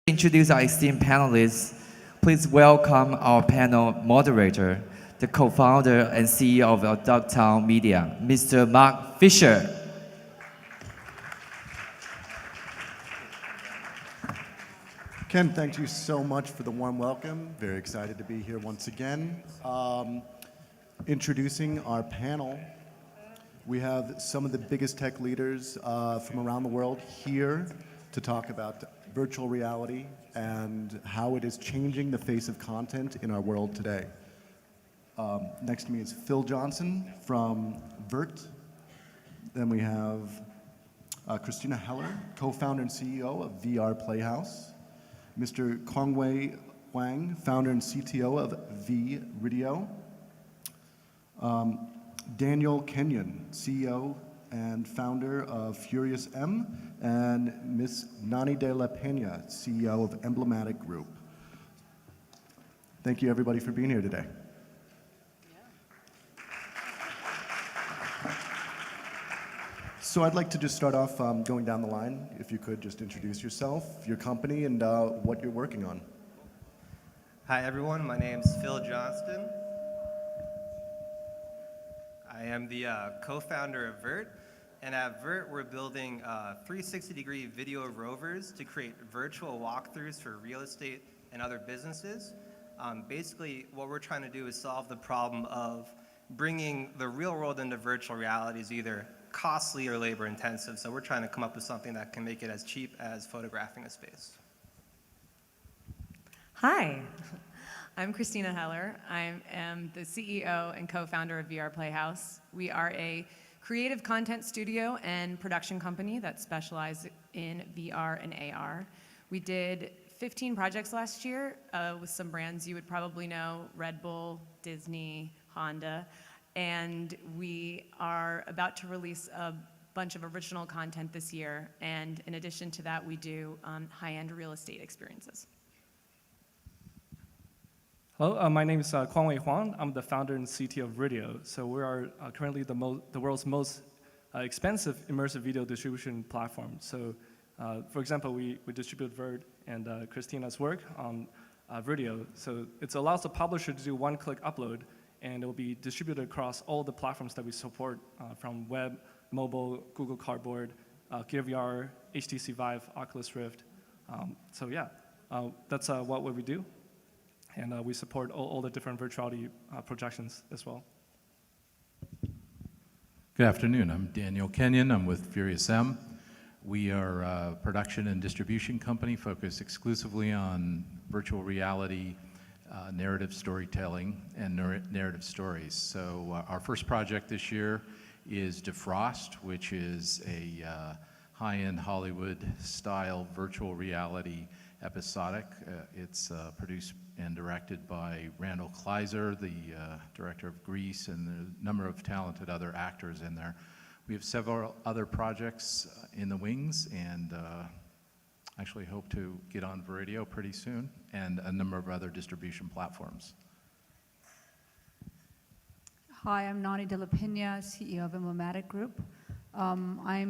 Introduce our esteemed panelists. Please welcome our panel moderator, the co-founder and CEO of Dogtown Media, Mr. Mark Fisher. Ken, thank you so much for the warm welcome. Very excited to be here once again. Introducing our panel, we have some of the biggest tech leaders from around the world here to talk about virtual reality and how it is changing the face of content in our world today. Next to me is Phil Johnson from Vert. Then we have Christina Heller, co-founder and CEO of VR Playhouse. Mr. Kongwei Wang, founder and CTO of V-Video. Daniel Kenyon, CEO and founder of Furious M, and Ms. Nani de la Pena, CEO of Emblematic Group. Thank you, everybody, for being here today. So I'd like to just start off going down the line. If you could just introduce yourself, your company, and what you're working on. Hi, everyone. My name's Phil Johnston. I am the co-founder of Vert. And at Vert, we're building 360-degree video rovers to create virtual walkthroughs for real estate and other businesses. Basically, what we're trying to do is solve the problem of bringing the real world into virtual reality is either costly or labor intensive. So we're trying to come up with something that can make it as cheap as photographing a space. Hi, I'm Christina Heller. I am the CEO and co-founder of VR Playhouse. We are a creative content studio and production company that specializes in VR and AR. We did 15 projects last year with some brands you would probably know, Red Bull, Disney, Honda, and we are about to release a bunch of original content this year, and in addition to that, we do high-end real estate experiences. Hello, my name is Kongwei Huang. I'm the founder and CTO of Video. So we are currently the world's most expensive immersive video distribution platform. So, for example, we distribute Vert and Christina's work on Video. So it allows the publisher to do one-click upload, and it will be distributed across all the platforms that we support, from web, mobile, Google Cardboard, Gear VR, HTC Vive, Oculus Rift. So yeah, that's what we do. And we support all the different virtuality projections as well. Good afternoon. I'm Daniel Kenyon. I'm with Furious M. We are a production and distribution company focused exclusively on virtual reality, narrative storytelling, and narrative stories. So our first project this year is Defrost, which is a high-end Hollywood-style virtual reality episodic. It's produced and directed by Randall Kleiser, the director of Grease, and a number of talented other actors in there. We have several other projects in the wings, and actually hope to get on Video pretty soon, and a number of other distribution platforms. Hi, I'm Nani de la Pena, CEO of Emblematic Group. I've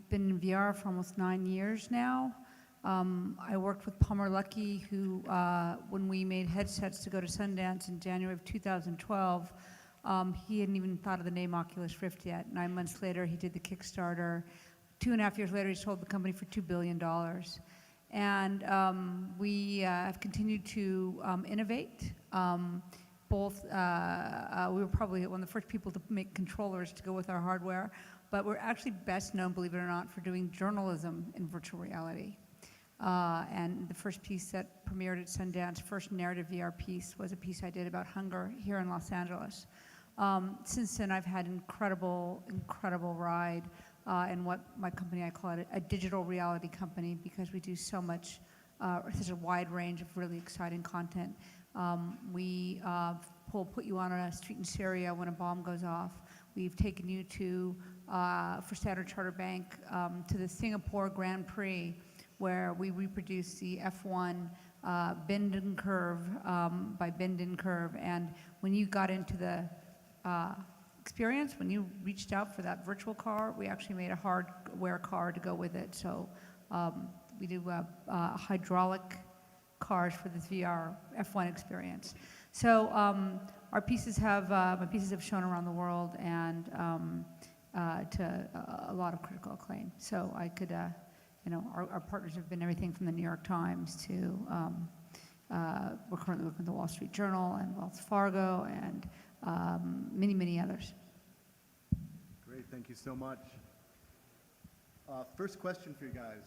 been in VR for almost 9 years now. I worked with Palmer Luckey, who, when we made headsets to go to Sundance in January of 2012, he hadn't even thought of the name Oculus Rift yet. 9 months later, he did the Kickstarter. 2.5 years later, he sold the company for $2 billion. And we have continued to innovate. We were probably one of the first people to make controllers to go with our hardware, but we're actually best known, believe it or not, for doing journalism in virtual reality. And the first piece that premiered at Sundance, first narrative VR piece, was a piece I did about hunger here in Los Angeles. Since then, I've had incredible ride in what my company, I call it a digital reality company, because we do so much, such a wide range of really exciting content. We put you on a street in Syria when a bomb goes off. We've taken you to, for Standard Chartered Bank, to the Singapore Grand Prix, where we reproduce the F1 bend and curve by bend and curve. And when you got into the experience, when you reached out for that virtual car, we actually made a hardware car to go with it. So we do hydraulic cars for this VR F1 experience. So our pieces have my pieces have shown around the world and to a lot of critical acclaim. So I could, our partners have been everything from the New York Times to we're currently working with the Wall Street Journal and Wells Fargo and many, many others. Great, thank you so much. First question for you guys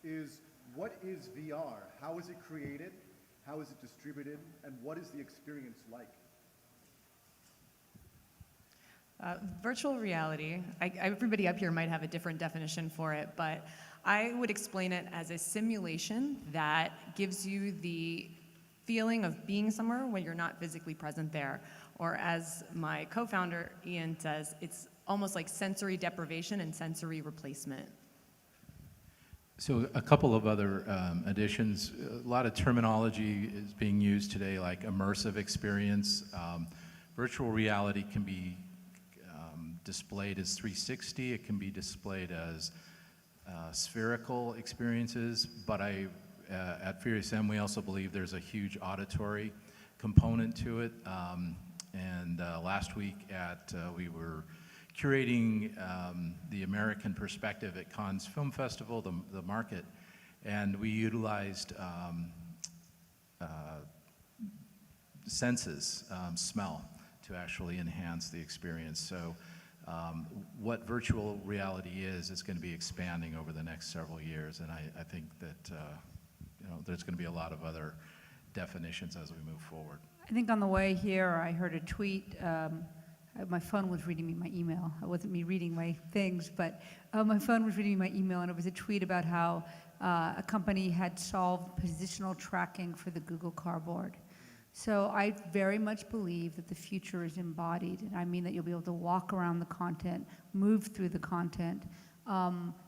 is, what is VR? How is it created? How is it distributed? And what is the experience like? Virtual reality, everybody up here might have a different definition for it, but I would explain it as a simulation that gives you the feeling of being somewhere when you're not physically present there. Or as my co-founder, Ian, says, it's almost like sensory deprivation and sensory replacement. So a couple of other additions. A lot of terminology is being used today, like immersive experience. Virtual reality can be displayed as 360. It can be displayed as spherical experiences. But at Furious M, we also believe there's a huge auditory component to it. Last week we were curating the American perspective at Cannes Film Festival, the market, and we utilized senses, smell, to actually enhance the experience. So what virtual reality is going to be expanding over the next several years, and I think that there's going to be a lot of other definitions as we move forward. I think on the way here, I heard a tweet. My phone was reading me my email. It wasn't me reading my things, but my phone was reading me my email, and it was a tweet about how a company had solved positional tracking for the Google Cardboard. So I very much believe that the future is embodied, and I mean that you'll be able to walk around the content, move through the content,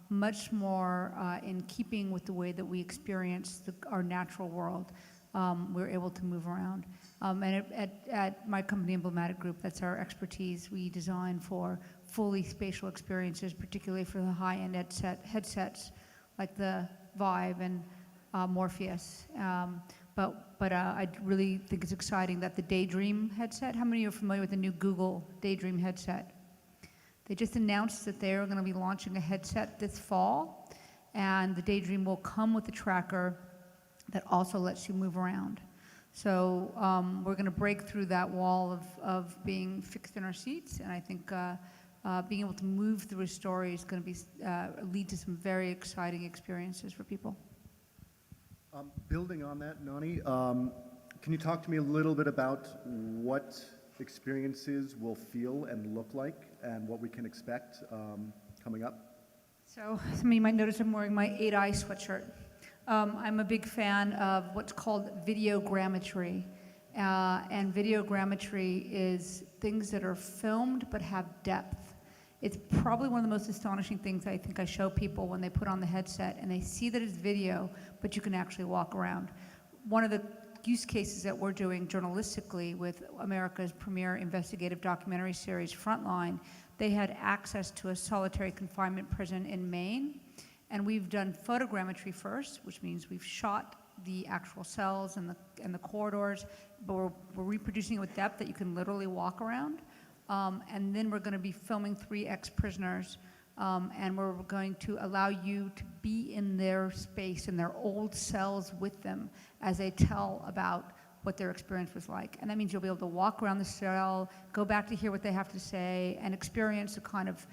much more in keeping with the way that we experience our natural world. We're able to move around. And at my company, Emblematic Group, that's our expertise. We design for fully spatial experiences, particularly for the high-end headsets like the Vive and Morpheus. But I really think it's exciting that the Daydream headset, how many are familiar with the new Google Daydream headset? They just announced that they're going to be launching a headset this fall, and the Daydream will come with a tracker that also lets you move around. So we're going to break through that wall of being fixed in our seats, and I think being able to move through a story is going to lead to some very exciting experiences for people. Building on that, Nani, can you talk to me a little bit about what experiences will feel and look like and what we can expect coming up? So some of you might notice I'm wearing my 8i sweatshirt. I'm a big fan of what's called videogrammetry. And videogrammetry is things that are filmed but have depth. It's probably one of the most astonishing things I think I show people when they put on the headset and they see that it's video, but you can actually walk around. One of the use cases that we're doing journalistically with America's premier investigative documentary series, Frontline, they had access to a solitary confinement prison in Maine. And we've done photogrammetry first, which means we've shot the actual cells and the corridors, but we're reproducing it with depth that you can literally walk around. And then we're going to be filming 3 ex-prisoners, and we're going to allow you to be in their space, in their old cells with them as they tell about what their experience was like. And that means you'll be able to walk around the cell, go back to hear what they have to say, and experience the kind of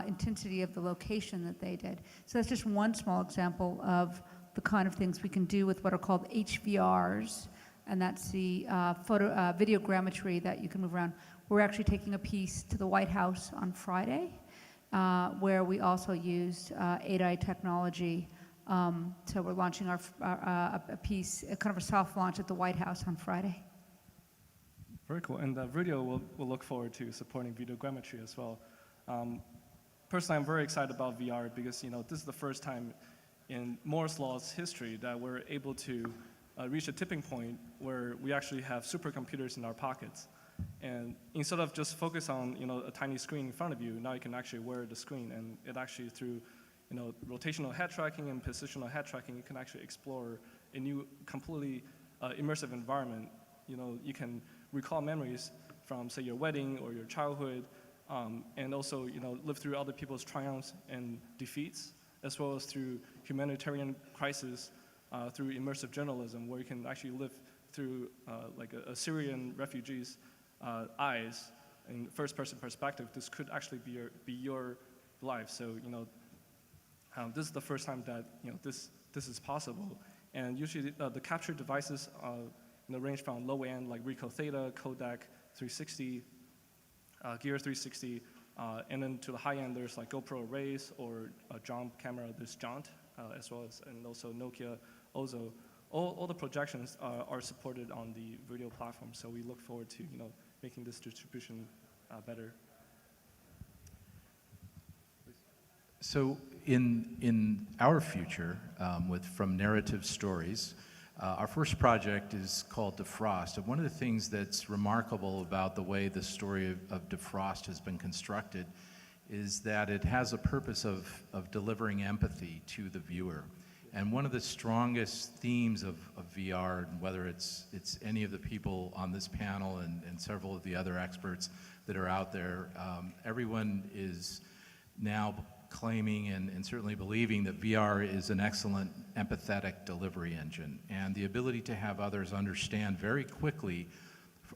intensity of the location that they did. So that's just one small example of the kind of things we can do with what are called HVRs, and that's the videogrammetry that you can move around. We're actually taking a piece to the White House on Friday, where we also used 8i technology. So we're launching a piece, a kind of a soft launch at the White House on Friday. Very cool. And the video will look forward to supporting videogrammetry as well. Personally, I'm very excited about VR because this is the first time in Moore's Law's history that we're able to reach a tipping point where we actually have supercomputers in our pockets. And instead of just focus on a tiny screen in front of you, now you can actually wear the screen, and it actually through rotational head tracking and positional head tracking, you can actually explore a new, completely immersive environment. You can recall memories from, say, your wedding or your childhood, and also, live through other people's triumphs and defeats, as well as through humanitarian crisis, through immersive journalism, where you can actually live through like a Syrian refugee's eyes in first-person perspective. This could actually be your life. So, this is the first time that this is possible. And usually the capture devices range from low end like Ricoh Theta, Kodak 360, Gear 360, and then to the high end there's like GoPro Arrays or a Jaunt camera, there's Jaunt, as well as, and also Nokia Ozo. All the projections are supported on the video platform, so we look forward to making this distribution better. So in our future, from Narrative Stories, our first project is called Defrost. And one of the things that's remarkable about the way the story of Defrost has been constructed is that it has a purpose of delivering empathy to the viewer. And one of the strongest themes of VR, and whether it's any of the people on this panel and several of the other experts that are out there, everyone is now claiming and certainly believing that VR is an excellent empathetic delivery engine, and the ability to have others understand very quickly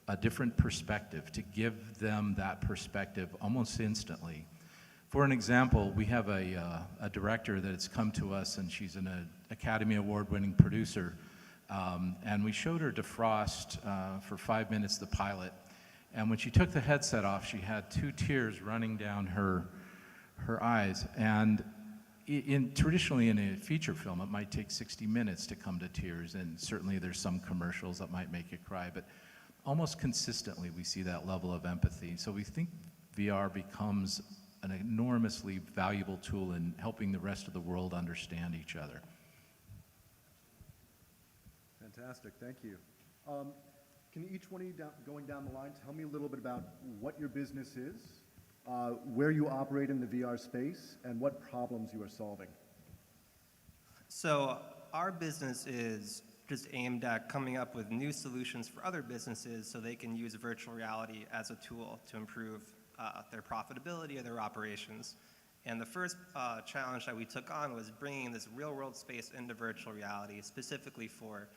a different perspective, to give them that perspective almost instantly. For an example, we have a director that has come to us, and she's an Academy Award-winning producer, and we showed her Defrost for 5 minutes, the pilot, and when she took the headset off, she had 2 tears running down her eyes. And traditionally in a feature film, it might take 60 minutes to come to tears, and certainly there's some commercials that might make you cry, but almost consistently we see that level of empathy. So we think VR becomes an enormously valuable tool in helping the rest of the world understand each other. Fantastic, thank you. Can each one of you, going down the line, tell me a little bit about what your business is, where you operate in the VR space, and what problems you are solving? So our business is just aimed at coming up with new solutions for other businesses so they can use virtual reality as a tool to improve their profitability or their operations. And the first challenge that we took on was bringing this real-world space into virtual reality, specifically for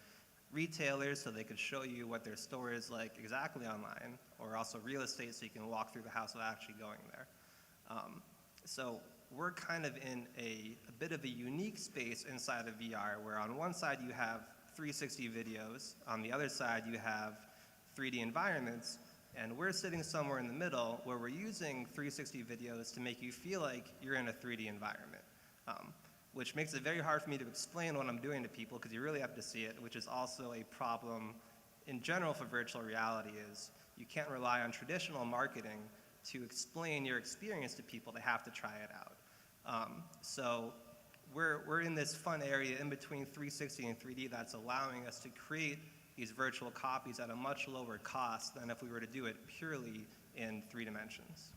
retailers so they could show you what their store is like exactly online, or also real estate so you can walk through the house without actually going there. So we're kind of in a bit of a unique space inside of VR, where on one side you have 360 videos, on the other side you have 3D environments, and we're sitting somewhere in the middle where we're using 360 videos to make you feel like you're in a 3D environment, which makes it very hard for me to explain what I'm doing to people because you really have to see it, which is also a problem in general for virtual reality. Is you can't rely on traditional marketing to explain your experience to people. They have to try it out. So we're in this fun area in between 360 and 3D that's allowing us to create these virtual copies at a much lower cost than if we were to do it purely in 3 dimensions.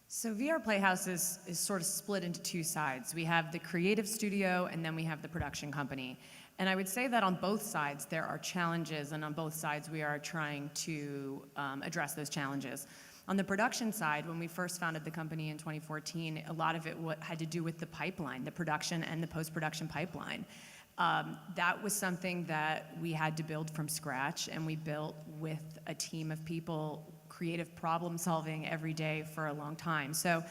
So VR Playhouse is sort of split into 2 sides. We have the creative studio, and then we have the production company. And I would say that on both sides there are challenges, and on both sides we are trying to address those challenges. On the production side, when we first founded the company in 2014, a lot of it had to do with the pipeline, the production and the post-production pipeline. That was something that we had to build from scratch, and we built with a team of people, creative problem solving every day for a long time. So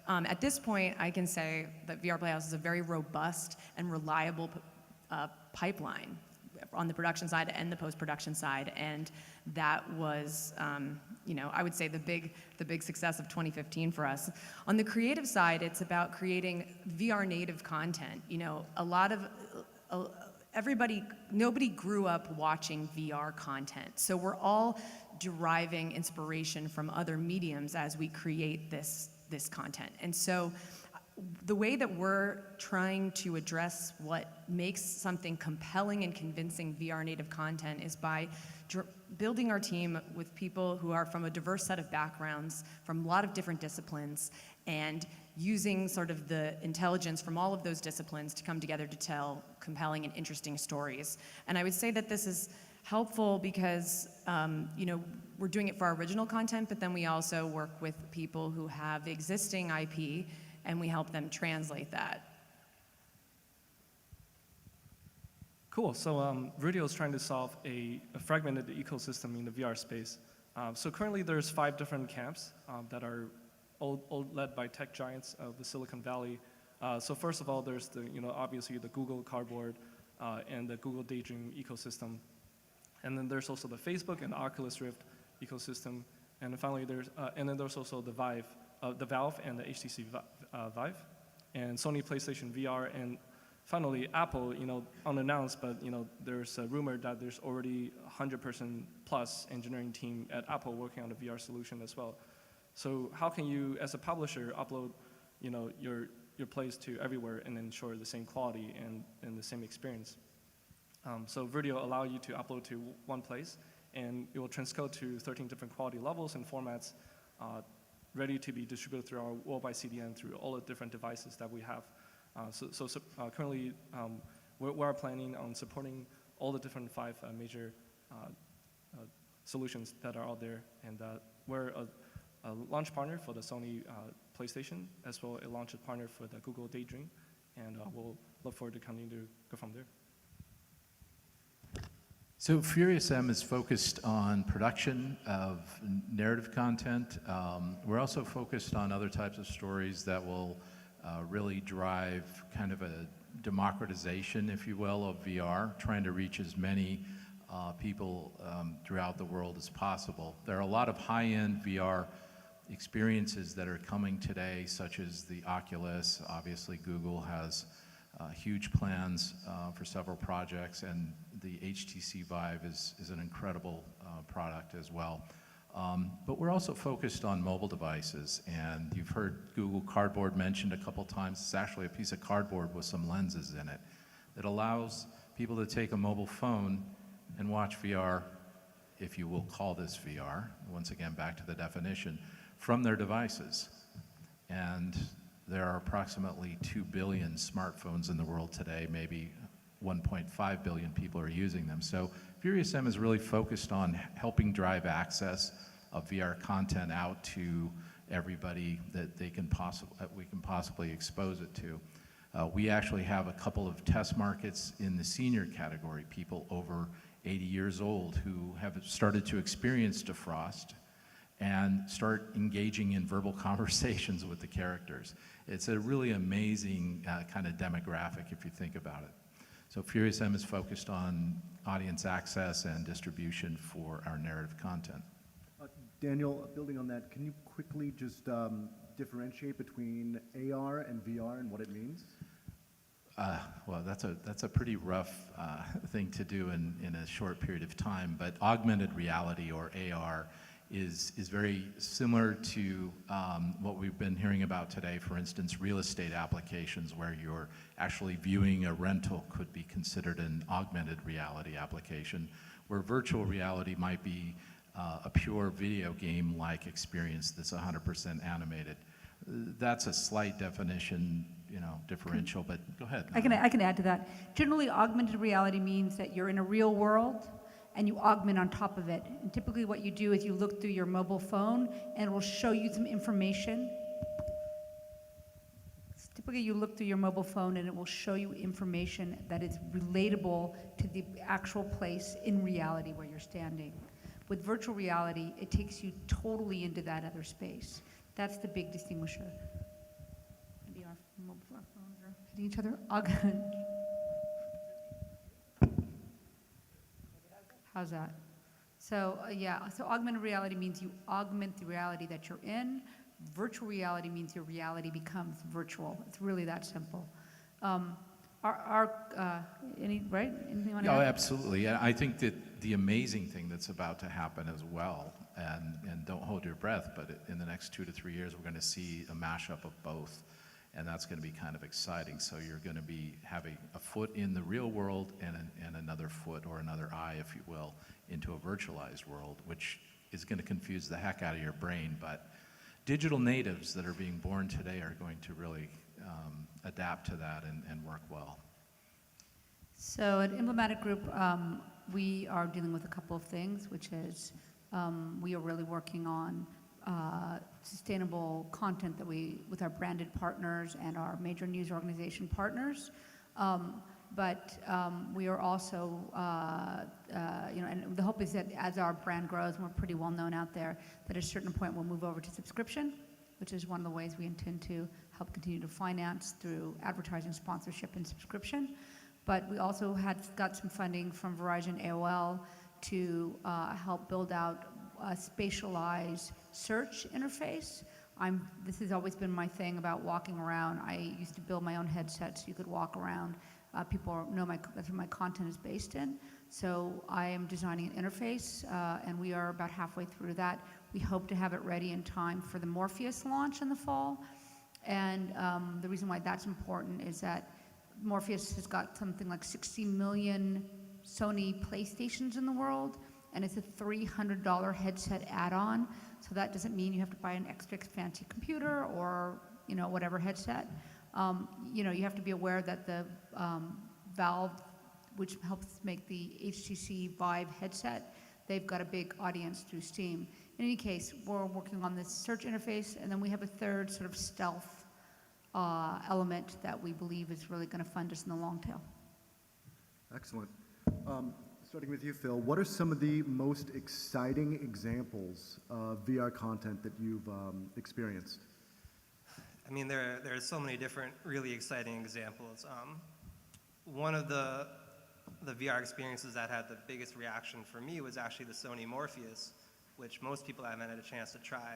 at this point, I can say that VR Playhouse is a very robust and reliable pipeline on the production side and the post-production side, and that was, I would say the big success of 2015 for us. On the creative side, it's about creating VR native content. A lot of nobody grew up watching VR content, so we're all deriving inspiration from other mediums as we create this content. And so the way that we're trying to address what makes something compelling and convincing VR native content is by building our team with people who are from a diverse set of backgrounds, from a lot of different disciplines, and using sort of the intelligence from all of those disciplines to come together to tell compelling and interesting stories. And I would say that this is helpful because, we're doing it for our original content, but then we also work with people who have existing IP, and we help them translate that. Cool. So Video is trying to solve a fragmented ecosystem in the VR space. So currently there's 5 different camps that are all led by tech giants of the Silicon Valley. So first of all, there's obviously the Google Cardboard and the Google Daydream ecosystem. And then there's also the Facebook and Oculus Rift ecosystem. And then finally there's also the Valve and the HTC Vive, and Sony PlayStation VR, and finally Apple, unannounced, but there's a rumor that there's already a 100-person plus engineering team at Apple working on a VR solution as well. So how can you, as a publisher, upload your plays to everywhere and ensure the same quality and the same experience? So Video allow you to upload to one place, and it will transcode to 13 different quality levels and formats, ready to be distributed through our worldwide CDN through all the different devices that we have. Currently, we're planning on supporting all the different 5 major solutions that are out there, and we're a launch partner for the Sony PlayStation, as well as a launch partner for the Google Daydream, and we'll look forward to continuing to go from there. So Furious M is focused on production of narrative content. We're also focused on other types of stories that will really drive kind of a democratization, if you will, of VR, trying to reach as many people throughout the world as possible. There are a lot of high-end VR experiences that are coming today, such as the Oculus. Obviously, Google has huge plans for several projects, and the HTC Vive is an incredible product as well. But we're also focused on mobile devices, and you've heard Google Cardboard mentioned a couple times. It's actually a piece of cardboard with some lenses in it that allows people to take a mobile phone and watch VR, if you will call this VR, once again back to the definition, from their devices. And there are approximately 2 billion smartphones in the world today, maybe 1.5 billion people are using them. So Furious M is really focused on helping drive access of VR content out to everybody that we can possibly expose it to. We actually have a couple of test markets in the senior category, people over 80 years old who have started to experience defrost and start engaging in verbal conversations with the characters. It's a really amazing kind of demographic if you think about it. So Furious M is focused on audience access and distribution for our narrative content. Daniel, building on that, can you quickly just differentiate between AR and VR and what it means? Well, that's a pretty rough thing to do in a short period of time, but augmented reality, or AR, is very similar to what we've been hearing about today. For instance, real estate applications where you're actually viewing a rental could be considered an augmented reality application, where virtual reality might be a pure video game-like experience that's 100% animated. That's a slight definition, differential, but go ahead. I can add to that. Generally, augmented reality means that you're in a real world and you augment on top of it. And typically what you do is you look through your mobile phone and it will show you some information. Typically you look through your mobile phone and it will show you information that is relatable to the actual place in reality where you're standing. With virtual reality, it takes you totally into that other space. That's the big distinguisher. Maybe our mobile phones are hitting each other. How's that? So so augmented reality means you augment the reality that you're in. Virtual reality means your reality becomes virtual. It's really that simple. Anything you want to add? Absolutely. And I think that the amazing thing that's about to happen as well, and don't hold your breath, but in the next 2 to 3 years, we're going to see a mashup of both. And that's going to be kind of exciting. So you're going to be having a foot in the real world and another foot, or another eye, if you will, into a virtualized world, which is going to confuse the heck out of your brain. But digital natives that are being born today are going to really adapt to that and work well. So at Emblematic Group, we are dealing with a couple of things, which is we are really working on sustainable content that with our branded partners and our major news organization partners. But we are also, and the hope is that as our brand grows, and we're pretty well known out there, that at a certain point we'll move over to subscription, which is one of the ways we intend to help continue to finance through advertising, sponsorship, and subscription. But we also got some funding from Verizon AOL to help build out a spatialized search interface. This has always been my thing about walking around. I used to build my own headsets so you could walk around. People know that's what my content is based in. So I am designing an interface, and we are about halfway through that. We hope to have it ready in time for the Morpheus launch in the fall. And the reason why that's important is that Morpheus has got something like 60 million Sony PlayStations in the world, and it's a $300 headset add-on. So that doesn't mean you have to buy an extra fancy computer or whatever headset. You have to be aware that the Valve, which helps make the HTC Vive headset, they've got a big audience through Steam. In any case, we're working on this search interface, and then we have a third sort of stealth element that we believe is really going to fund us in the long tail. Excellent. Starting with you, Phil, what are some of the most exciting examples of VR content that you've experienced? I mean, there are so many different really exciting examples. One of the VR experiences that had the biggest reaction for me was actually the Sony Morpheus, which most people haven't had a chance to try.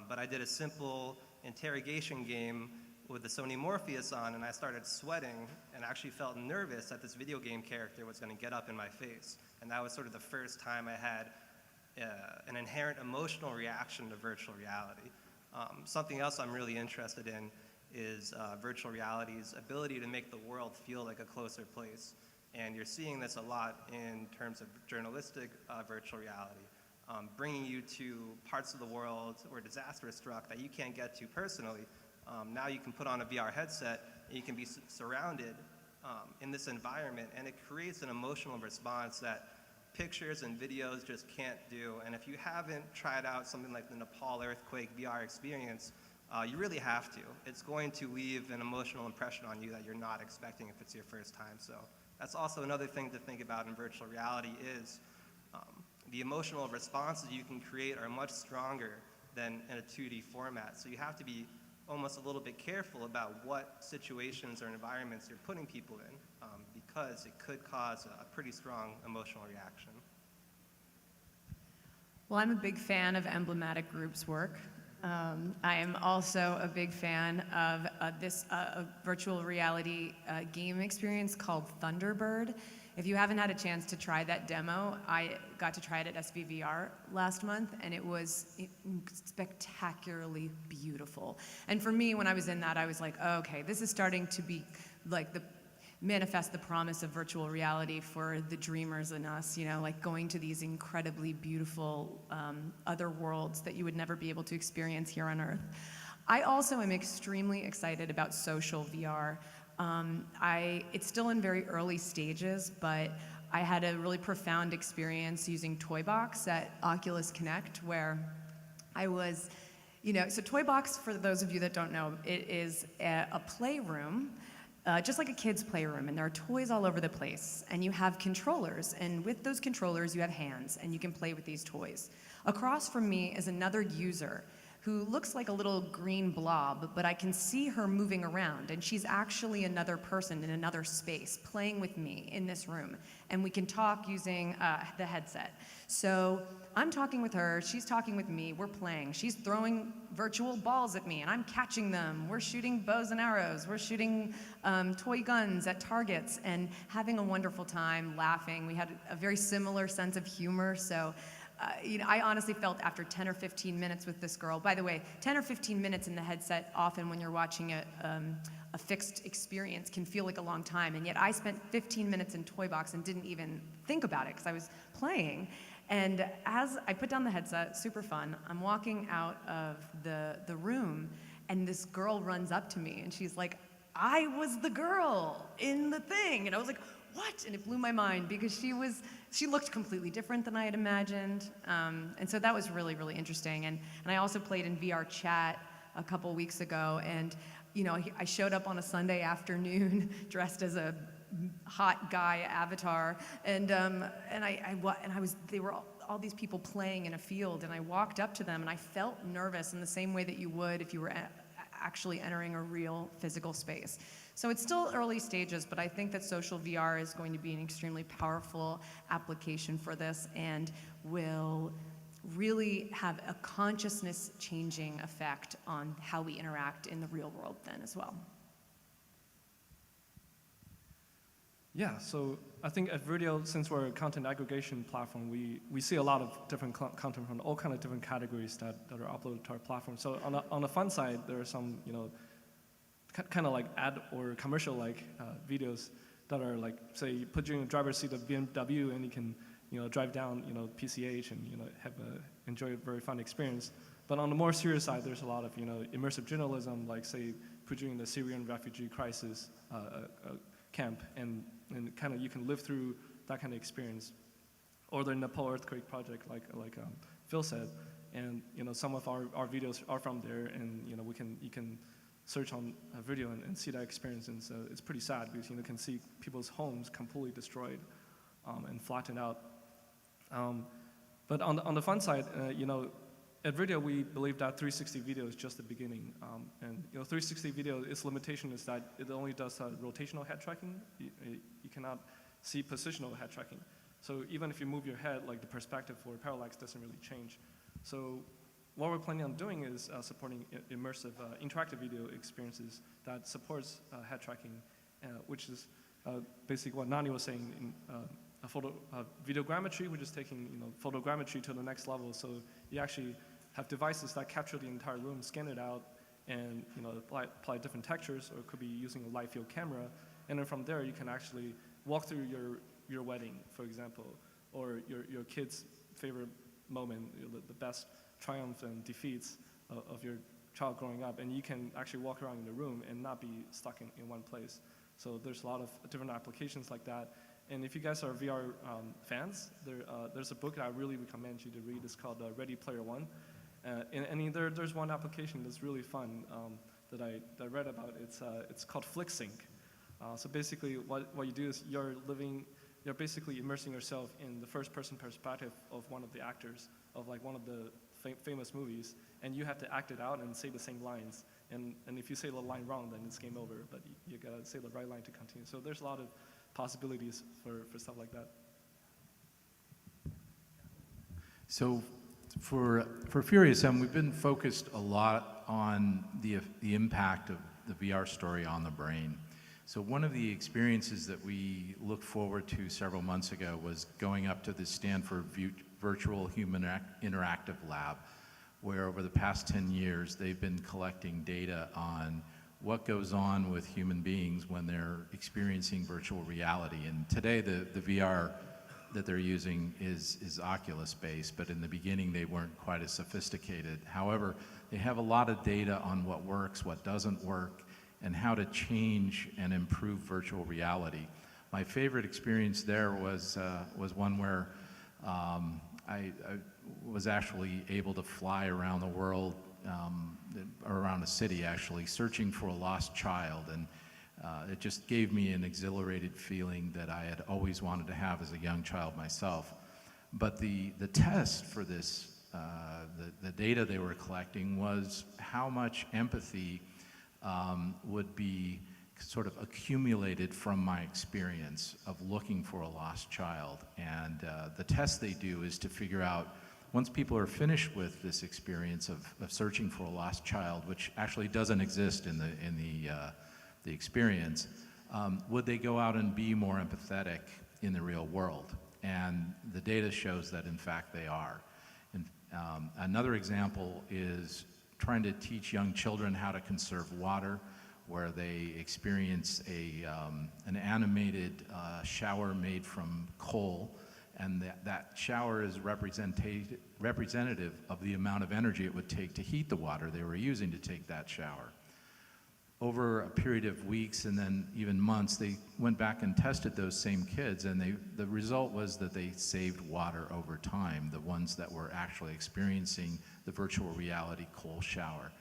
But I did a simple interrogation game with the Sony Morpheus on, and I started sweating and actually felt nervous that this video game character was going to get up in my face. And that was sort of the first time I had an inherent emotional reaction to virtual reality. Something else I'm really interested in is virtual reality's ability to make the world feel like a closer place. And you're seeing this a lot in terms of journalistic virtual reality, bringing you to parts of the world where disaster is struck that you can't get to personally. Now you can put on a VR headset and you can be surrounded in this environment, and it creates an emotional response that pictures and videos just can't do. And if you haven't tried out something like the Nepal earthquake VR experience, you really have to. It's going to leave an emotional impression on you that you're not expecting if it's your first time. So that's also another thing to think about in virtual reality is the emotional responses you can create are much stronger than in a 2D format. So you have to be almost a little bit careful about what situations or environments you're putting people in, because it could cause a pretty strong emotional reaction. Well, I'm a big fan of Emblematic Group's work. I am also a big fan of this virtual reality game experience called Thunderbird. If you haven't had a chance to try that demo, I got to try it at SVVR last month, and it was spectacularly beautiful. And for me, when I was in that, I was like, oh, okay, this is starting to be like manifest the promise of virtual reality for the dreamers in us, like going to these incredibly beautiful other worlds that you would never be able to experience here on Earth. I also am extremely excited about social VR. It's still in very early stages, but I had a really profound experience using Toybox at Oculus Connect, where I was, so Toybox, for those of you that don't know, it is a playroom, just like a kid's playroom, and there are toys all over the place, and you have controllers, and with those controllers you have hands, and you can play with these toys. Across from me is another user who looks like a little green blob, but I can see her moving around, and she's actually another person in another space playing with me in this room, and we can talk using the headset. So I'm talking with her, she's talking with me, we're playing. She's throwing virtual balls at me, and I'm catching them. We're shooting bows and arrows, we're shooting toy guns at targets, and having a wonderful time, laughing. We had a very similar sense of humor, so I honestly felt after 10 or 15 minutes with this girl, by the way, 10 or 15 minutes in the headset, often when you're watching a fixed experience, can feel like a long time, and yet I spent 15 minutes in Toybox and didn't even think about it because I was playing. And as I put down the headset, super fun, I'm walking out of the room, and this girl runs up to me, and she's like, I was the girl in the thing. And I was like, what? And it blew my mind because she looked completely different than I had imagined. And so that was really, really interesting. And I also played in VR chat a couple weeks ago, and I showed up on a Sunday afternoon dressed as a hot guy avatar, and they were all these people playing in a field, and I walked up to them, and I felt nervous in the same way that you would if you were actually entering a real physical space. So it's still early stages, but I think that social VR is going to be an extremely powerful application for this, and will really have a consciousness changing effect on how we interact in the real world then as well. Yeah, so I think at Video, since we're a content aggregation platform, we see a lot of different content from all kind of different categories that are uploaded to our platform. So on the fun side, there are some, kind of like ad or commercial like videos that are like, say, you put you in the driver's seat of BMW and you can, drive down, PCH and, enjoy a very fun experience. But on the more serious side, there's a lot of, immersive journalism, like say, put you in the Syrian refugee crisis camp, and kind of you can live through that kind of experience. Or the Nepal earthquake project, like Phil said, and some of our videos are from there, and you can search on a video and see that experience, and so it's pretty sad because you can see people's homes completely destroyed and flattened out. But on the fun side, at Video we believe that 360 video is just the beginning, and 360 video, its limitation is that it only does rotational head tracking. You cannot see positional head tracking. So even if you move your head, like the perspective or parallax doesn't really change. So what we're planning on doing is supporting immersive interactive video experiences that supports head tracking, which is basically what Nani was saying in videogrammetry, which is taking photogrammetry to the next level. So you actually have devices that capture the entire room, scan it out, and apply different textures, or it could be using a live field camera. And then from there, you can actually walk through your wedding, for example, or your kid's favorite moment, the best triumphs and defeats of your child growing up, and you can actually walk around in the room and not be stuck in one place. So there's a lot of different applications like that. And if you guys are VR fans, there's a book that I really recommend you to read. It's called Ready Player One. And there's one application that's really fun that I read about. It's called FlickSync. So basically what you do is you're basically immersing yourself in the first-person perspective of one of the actors of like one of the famous movies, and you have to act it out and say the same lines. And if you say the line wrong, then it's game over, but you gotta say the right line to continue. So there's a lot of possibilities for stuff like that. So for Furious M, we've been focused a lot on the impact of the VR story on the brain. So one of the experiences that we looked forward to several months ago was going up to the Stanford Virtual Human Interactive Lab, where over the past 10 years they've been collecting data on what goes on with human beings when they're experiencing virtual reality. And today the VR that they're using is Oculus based, but in the beginning they weren't quite as sophisticated. However, they have a lot of data on what works, what doesn't work, and how to change and improve virtual reality. My favorite experience there was one where I was actually able to fly around the world, around a city actually, searching for a lost child, and it just gave me an exhilarated feeling that I had always wanted to have as a young child myself. But the test for this, the data they were collecting was how much empathy would be sort of accumulated from my experience of looking for a lost child. And the test they do is to figure out, once people are finished with this experience of searching for a lost child, which actually doesn't exist in the experience, would they go out and be more empathetic in the real world? And the data shows that in fact they are. And another example is trying to teach young children how to conserve water, where they experience an animated shower made from coal And that shower is representative of the amount of energy it would take to heat the water they were using to take that shower. Over a period of weeks and then even months, they went back and tested those same kids, and the result was that they saved water over time, the ones that were actually experiencing the virtual reality cold shower.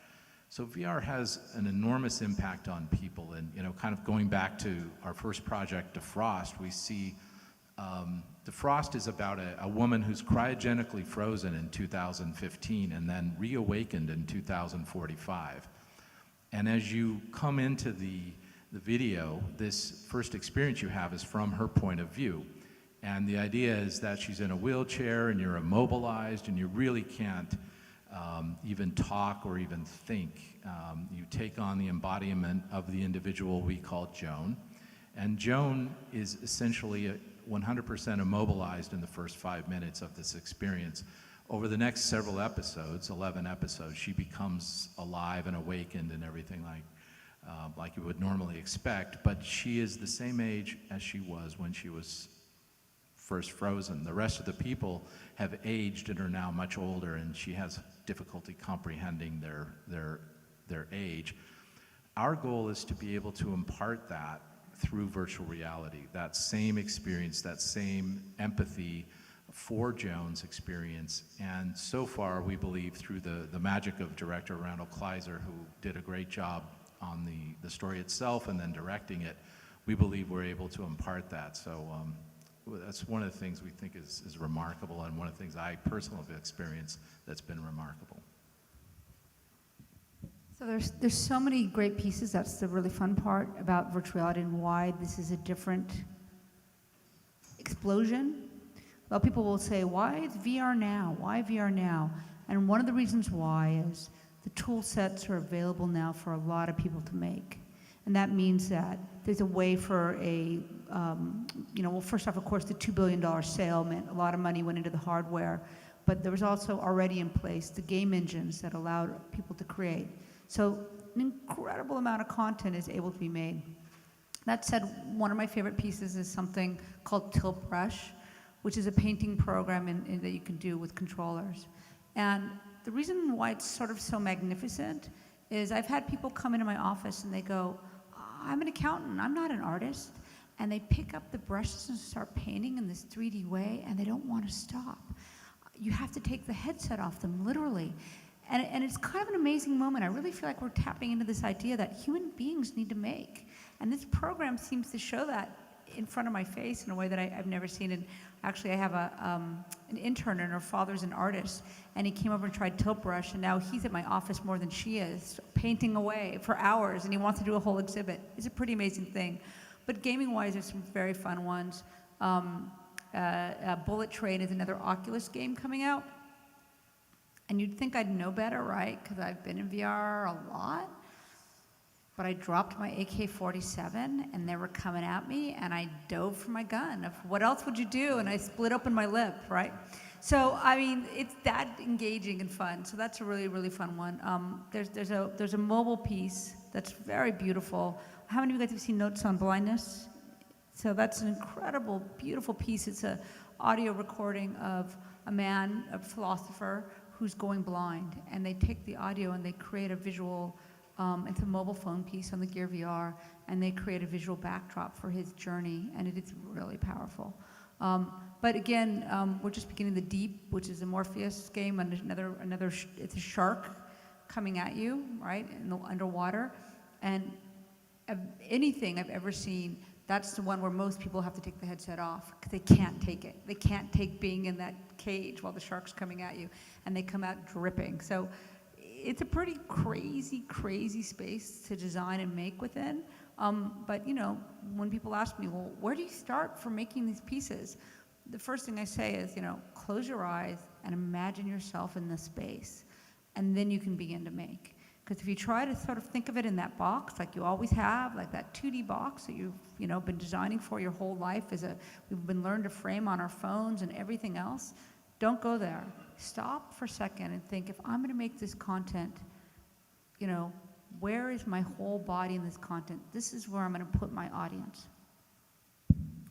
So VR has an enormous impact on people, and kind of going back to our first project, Defrost, we see Defrost is about a woman who's cryogenically frozen in 2015 and then reawakened in 2045. And as you come into the video, this first experience you have is from her point of view. And the idea is that she's in a wheelchair and you're immobilized and you really can't even talk or even think. You take on the embodiment of the individual we call Joan. And Joan is essentially 100% immobilized in the first 5 minutes of this experience. Over the next several episodes, 11 episodes, she becomes alive and awakened and everything like you would normally expect, but she is the same age as she was when she was first frozen. The rest of the people have aged and are now much older, and she has difficulty comprehending their age. Our goal is to be able to impart that through virtual reality, that same experience, that same empathy for Joan's experience. And so far, we believe through the magic of director Randall Kleiser, who did a great job on the story itself and then directing it, we believe we're able to impart that. So that's one of the things we think is remarkable, and one of the things I personally have experienced that's been remarkable. So there's so many great pieces. That's the really fun part about virtual reality and why this is a different explosion. Well, people will say, why is VR now? Why VR now? And one of the reasons why is the tool sets are available now for a lot of people to make. And that means that there's a way for well, first off, of course, the $2 billion sale meant a lot of money went into the hardware, but there was also already in place the game engines that allowed people to create. So an incredible amount of content is able to be made. That said, one of my favorite pieces is something called Tilt Brush, which is a painting program that you can do with controllers. And the reason why it's sort of so magnificent is I've had people come into my office and they go, I'm an accountant, I'm not an artist. And they pick up the brushes and start painting in this 3D way, and they don't want to stop. You have to take the headset off them, literally. And it's kind of an amazing moment. I really feel like we're tapping into this idea that human beings need to make. And this program seems to show that in front of my face in a way that I've never seen. And actually, I have an intern, and her father's an artist, and he came over and tried Tilt Brush, and now he's at my office more than she is, painting away for hours, and he wants to do a whole exhibit. It's a pretty amazing thing. But gaming-wise, there's some very fun ones. Bullet Train is another Oculus game coming out. And you'd think I'd know better, right? Because I've been in VR a lot. But I dropped my AK-47, and they were coming at me, and I dove for my gun. What else would you do? And I split open my lip, right? So, I mean, it's that engaging and fun. So that's a really, really fun one. There's a mobile piece that's very beautiful. How many of you guys have seen Notes on Blindness? So that's an incredible, beautiful piece. It's an audio recording of a man, a philosopher, who's going blind. And they take the audio and they create a visual, it's a mobile phone piece on the Gear VR, and they create a visual backdrop for his journey, and it is really powerful. But again, we're just beginning the Deep, which is a Morpheus game, and it's a shark coming at you, right, in the underwater. And anything I've ever seen, that's the one where most people have to take the headset off because they can't take it. They can't take being in that cage while the shark's coming at you, and they come out dripping. So it's a pretty crazy, crazy space to design and make within. But when people ask me, well, where do you start for making these pieces? The first thing I say is, close your eyes and imagine yourself in this space, and then you can begin to make. Because if you try to sort of think of it in that box, like you always have, like that 2D box that you've been designing for your whole life, we've been learned to frame on our phones and everything else, don't go there. Stop for a second and think, if I'm going to make this content, where is my whole body in this content? This is where I'm going to put my audience.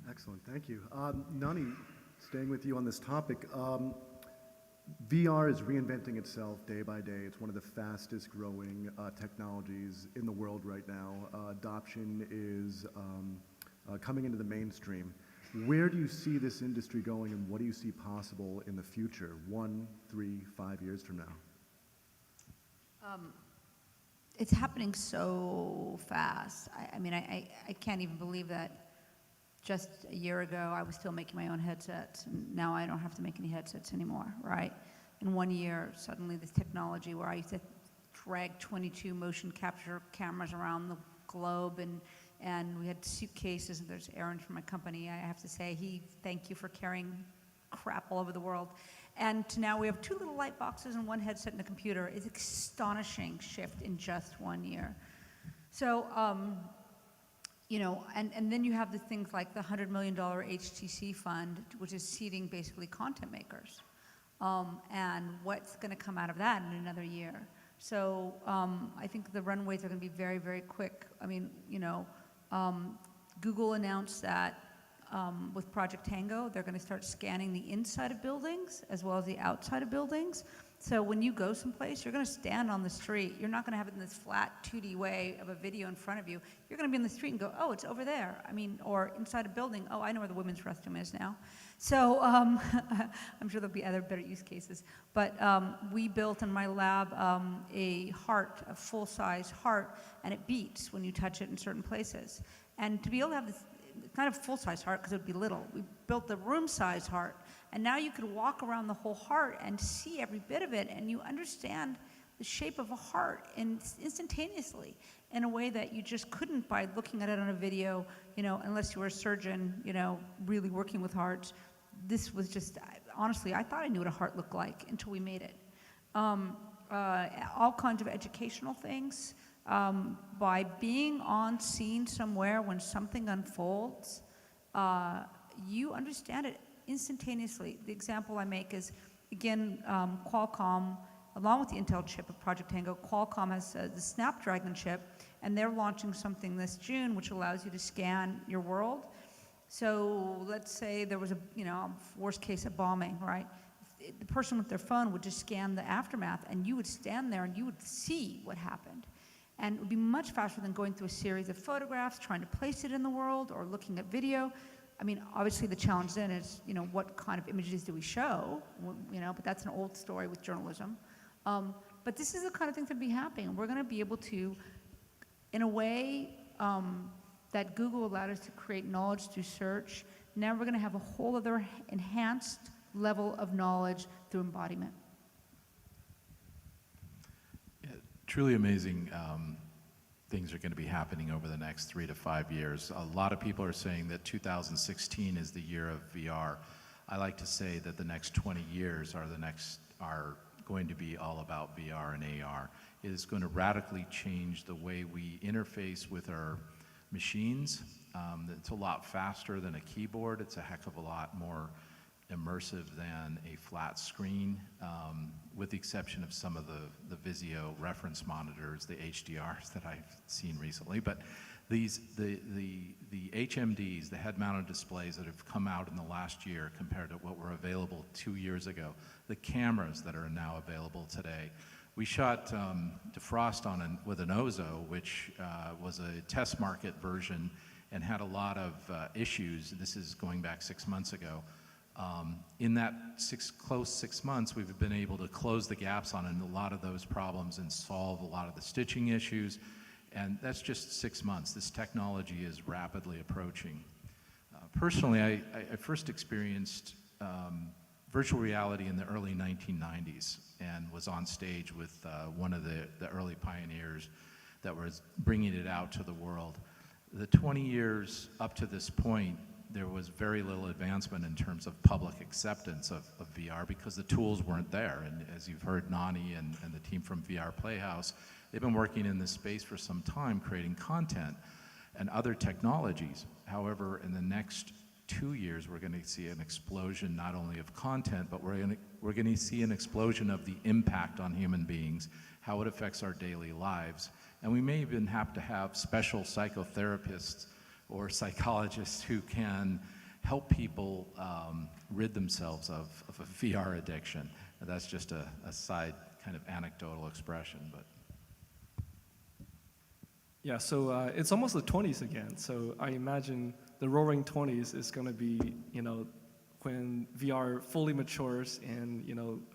Excellent, thank you. Nani, Staying with you on this topic, VR is reinventing itself day by day. It's one of the fastest growing technologies in the world right now. Adoption is coming into the mainstream. Where do you see this industry going, and what do you see possible in the future, 1, 3, 5 years from now? It's happening so fast. I mean, I can't even believe that just a year ago I was still making my own headsets, and now I don't have to make any headsets anymore, right? In 1 year, suddenly this technology where I used to drag 22 motion capture cameras around the globe, and we had suitcases, and there's Aaron from my company, I have to say, thank you for carrying crap all over the world. And to now we have 2 little light boxes and 1 headset and a computer. It's an astonishing shift in just 1 year. So, you know, and then you have the things like the $100 million HTC fund, which is seeding basically content makers. And what's going to come out of that in another year? So I think the runways are going to be very, very quick. I mean, you know, Google announced that with Project Tango, they're going to start scanning the inside of buildings as well as the outside of buildings. So when you go someplace, you're going to stand on the street. You're not going to have it in this flat 2D way of a video in front of you. You're going to be in the street and go, oh, it's over there. I mean, or inside a building, oh, I know where the women's restroom is now. So I'm sure there'll be other better use cases. But we built in my lab a heart, a full-size heart, and it beats when you touch it in certain places. And to be able to have this kind of full-size heart, because it would be little, we built the room-size heart. And now you could walk around the whole heart and see every bit of it, and you understand the shape of a heart instantaneously in a way that you just couldn't by looking at it on a video, you know, unless you were a surgeon, you know, really working with hearts. This was just, honestly, I thought I knew what a heart looked like until we made it. All kinds of educational things. By being on scene somewhere when something unfolds, you understand it instantaneously. The example I make is, again, Qualcomm, along with the Intel chip of Project Tango, Qualcomm has the Snapdragon chip, and they're launching something this June which allows you to scan your world. So let's say there was a, you know, worst case, a bombing, right? The person with their phone would just scan the aftermath, and you would stand there and you would see what happened. And it would be much faster than going through a series of photographs, trying to place it in the world, or looking at video. I mean, obviously the challenge then is, you know, what kind of images do we show? You know, but that's an old story with journalism. But this is the kind of things that be happening. We're going to be able to, in a way that Google allowed us to create knowledge through search, now we're going to have a whole other enhanced level of knowledge through embodiment. Yeah, truly amazing things are going to be happening over the next 3 to 5 years. A lot of people are saying that 2016 is the year of VR. I like to say that the next 20 years are going to be all about VR and AR. It is going to radically change the way we interface with our machines. It's a lot faster than a keyboard. It's a heck of a lot more immersive than a flat screen, with the exception of some of the Vizio reference monitors, the HDRs that I've seen recently. But the HMDs, the head-mounted displays that have come out in the last year compared to what were available 2 years ago, the cameras that are now available today. We shot Defrost with an Ozo, which was a test market version and had a lot of issues. This is going back 6 months ago. In that close 6 months, we've been able to close the gaps on a lot of those problems and solve a lot of the stitching issues. And that's just 6 months. This technology is rapidly approaching. Personally, I first experienced virtual reality in the early 1990s and was on stage with one of the early pioneers that was bringing it out to the world. The 20 years up to this point, there was very little advancement in terms of public acceptance of VR because the tools weren't there. And as you've heard, Nani and the team from VR Playhouse, they've been working in this space for some time, creating content and other technologies. However, in the next 2 years, we're going to see an explosion not only of content, but we're going to see an explosion of the impact on human beings, how it affects our daily lives. And we may even have to have special psychotherapists or psychologists who can help people rid themselves of a VR addiction. That's just a side kind of anecdotal expression, but. Yeah, so it's almost the 20s again. So I imagine the roaring 20s is going to be, when VR fully matures and,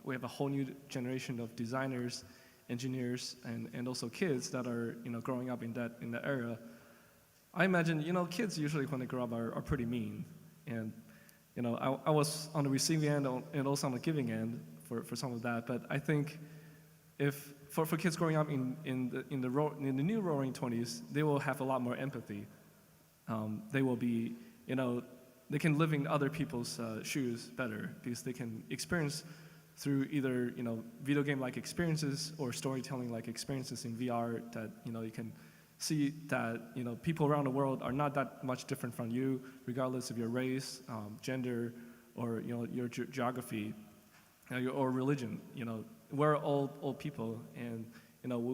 we have a whole new generation of designers, engineers, and also kids that are, growing up in that era. I imagine, kids usually when they grow up are pretty mean. And, I was on the receiving end and also on the giving end for some of that. But I think if for kids growing up in the new roaring 20s, they will have a lot more empathy. They will be, they can live in other people's shoes better because they can experience through either, video game-like experiences or storytelling-like experiences in VR that, you can see that, people around the world are not that much different from you, regardless of your race, gender, or, your geography, or religion, We're all people, and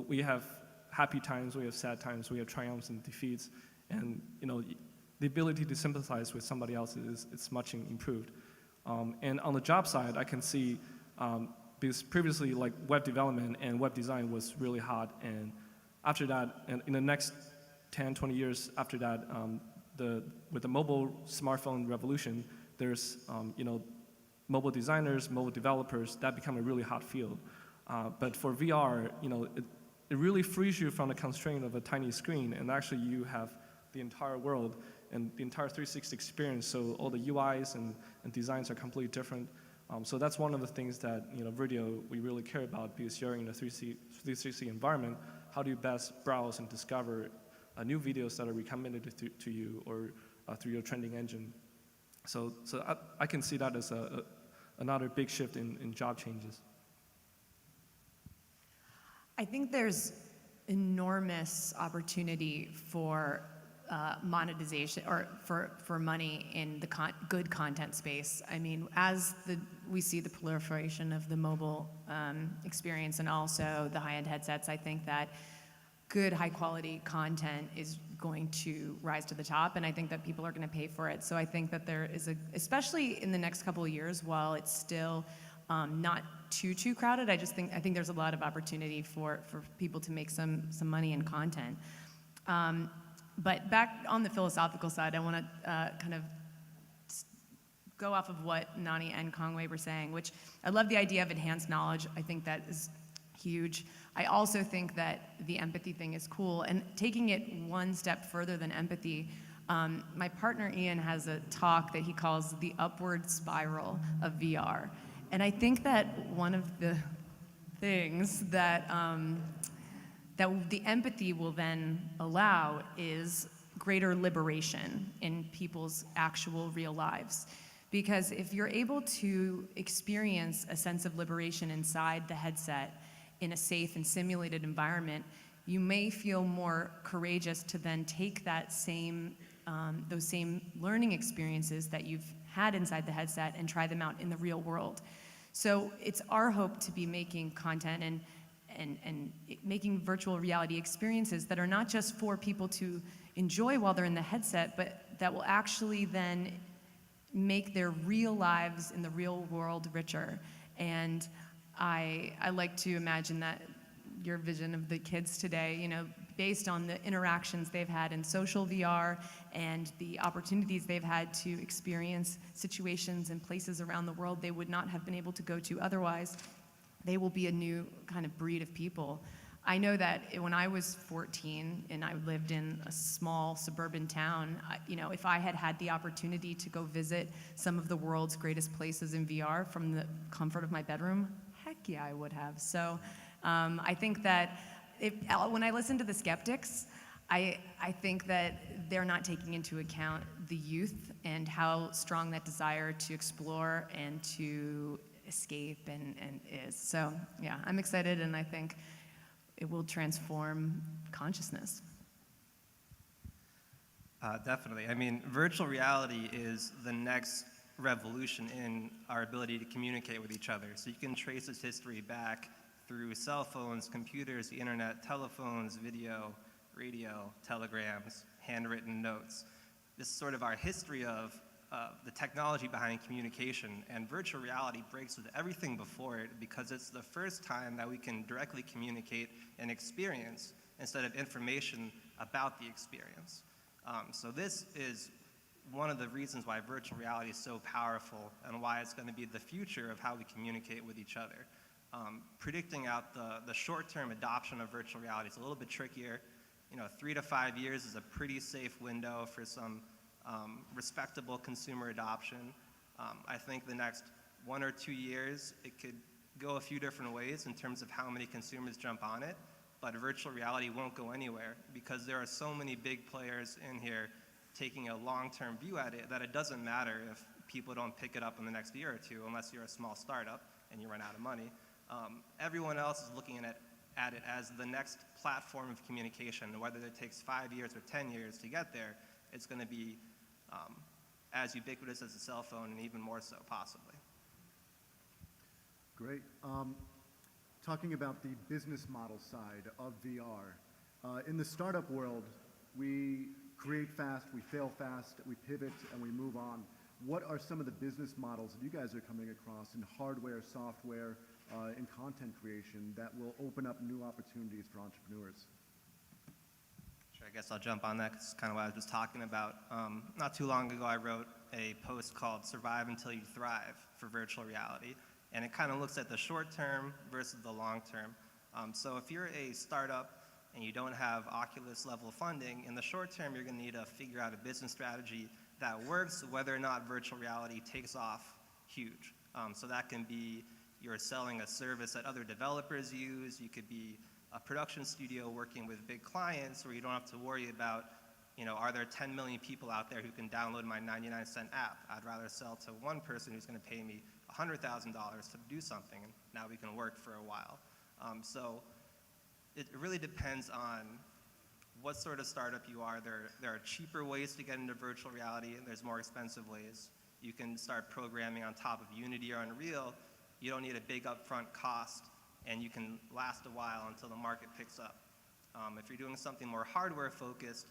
we have happy times, we have sad times, we have triumphs and defeats, and the ability to sympathize with somebody else is much improved. And on the job side, I can see because previously like web development and web design was really hot, and after that, and in the next 10, 20 years after that, with the mobile smartphone revolution, there's mobile designers, mobile developers, that become a really hot field. But for VR, it really frees you from the constraint of a tiny screen, and actually you have the entire world and the entire 360 experience, so all the UIs and designs are completely different. So that's one of the things that video we really care about, because you're in a 360 environment. How do you best browse and discover new videos that are recommended to you or through your trending engine? So I can see that as another big shift in job changes. I think there's enormous opportunity for monetization or for money in the good content space. I mean, as we see the proliferation of the mobile experience and also the high-end headsets, I think that good high-quality content is going to rise to the top, and I think that people are going to pay for it. So I think that there is especially in the next couple of years, while it's still not too crowded, I think there's a lot of opportunity for people to make some money in content. But back on the philosophical side, I want to kind of go off of what Nani and Kongwei were saying, which I love the idea of enhanced knowledge. I think that is huge. I also think that the empathy thing is cool. And taking it one step further than empathy, my partner Ian has a talk that he calls the upward spiral of VR. And I think that one of the things that the empathy will then allow is greater liberation in people's actual real lives. Because if you're able to experience a sense of liberation inside the headset in a safe and simulated environment, you may feel more courageous to then take that those same learning experiences that you've had inside the headset and try them out in the real world. So it's our hope to be making content and making virtual reality experiences that are not just for people to enjoy while they're in the headset, but that will actually then make their real lives in the real world richer. And I like to imagine that your vision of the kids today, based on the interactions they've had in social VR and the opportunities they've had to experience situations and places around the world they would not have been able to go to otherwise, they will be a new kind of breed of people. I know that when I was 14 and I lived in a small suburban town, if I had had the opportunity to go visit some of the world's greatest places in VR from the comfort of my bedroom, heck yeah, I would have. So I think that when I listen to the skeptics, I think that they're not taking into account the youth and how strong that desire to explore and to escape and is. So yeah, I'm excited, and I think it will transform consciousness. Definitely. I mean, virtual reality is the next revolution in our ability to communicate with each other. So you can trace its history back through cell phones, computers, the internet, telephones, video, radio, telegrams, handwritten notes. This is sort of our history of the technology behind communication, and virtual reality breaks with everything before it because it's the first time that we can directly communicate an experience instead of information about the experience. So this is one of the reasons why virtual reality is so powerful and why it's going to be the future of how we communicate with each other. Predicting out the short-term adoption of virtual reality is a little bit trickier. 3 to 5 years is a pretty safe window for some respectable consumer adoption. I think the next 1 or 2 years, it could go a few different ways in terms of how many consumers jump on it, but virtual reality won't go anywhere because there are so many big players in here taking a long-term view at it that it doesn't matter if people don't pick it up in the next year or two unless you're a small startup and you run out of money. Everyone else is looking at it as the next platform of communication, and whether it takes 5 years or 10 years to get there, it's going to be as ubiquitous as a cell phone and even more so, possibly. Great. Talking about the business model side of VR, in the startup world, we create fast, we fail fast, we pivot, and we move on. What are some of the business models that you guys are coming across in hardware, software, in content creation that will open up new opportunities for entrepreneurs? Sure, I guess I'll jump on that 'cause it's kind of what I was just talking about. Not too long ago, I wrote a post called "Survive Until You Thrive" for virtual reality, and it kind of looks at the short term versus the long term. So if you're a startup and you don't have Oculus level funding, in the short term, you're going to need to figure out a business strategy that works whether or not virtual reality takes off huge. So that can be you're selling a service that other developers use. You could be a production studio working with big clients where you don't have to worry about, are there 10 million people out there who can download my 99-cent app? I'd rather sell to one person who's going to pay me $100,000 to do something, and now we can work for a while. So it really depends on what sort of startup you are. There are cheaper ways to get into virtual reality, and there's more expensive ways. You can start programming on top of Unity or Unreal. You don't need a big upfront cost, and you can last a while until the market picks up. If you're doing something more hardware focused,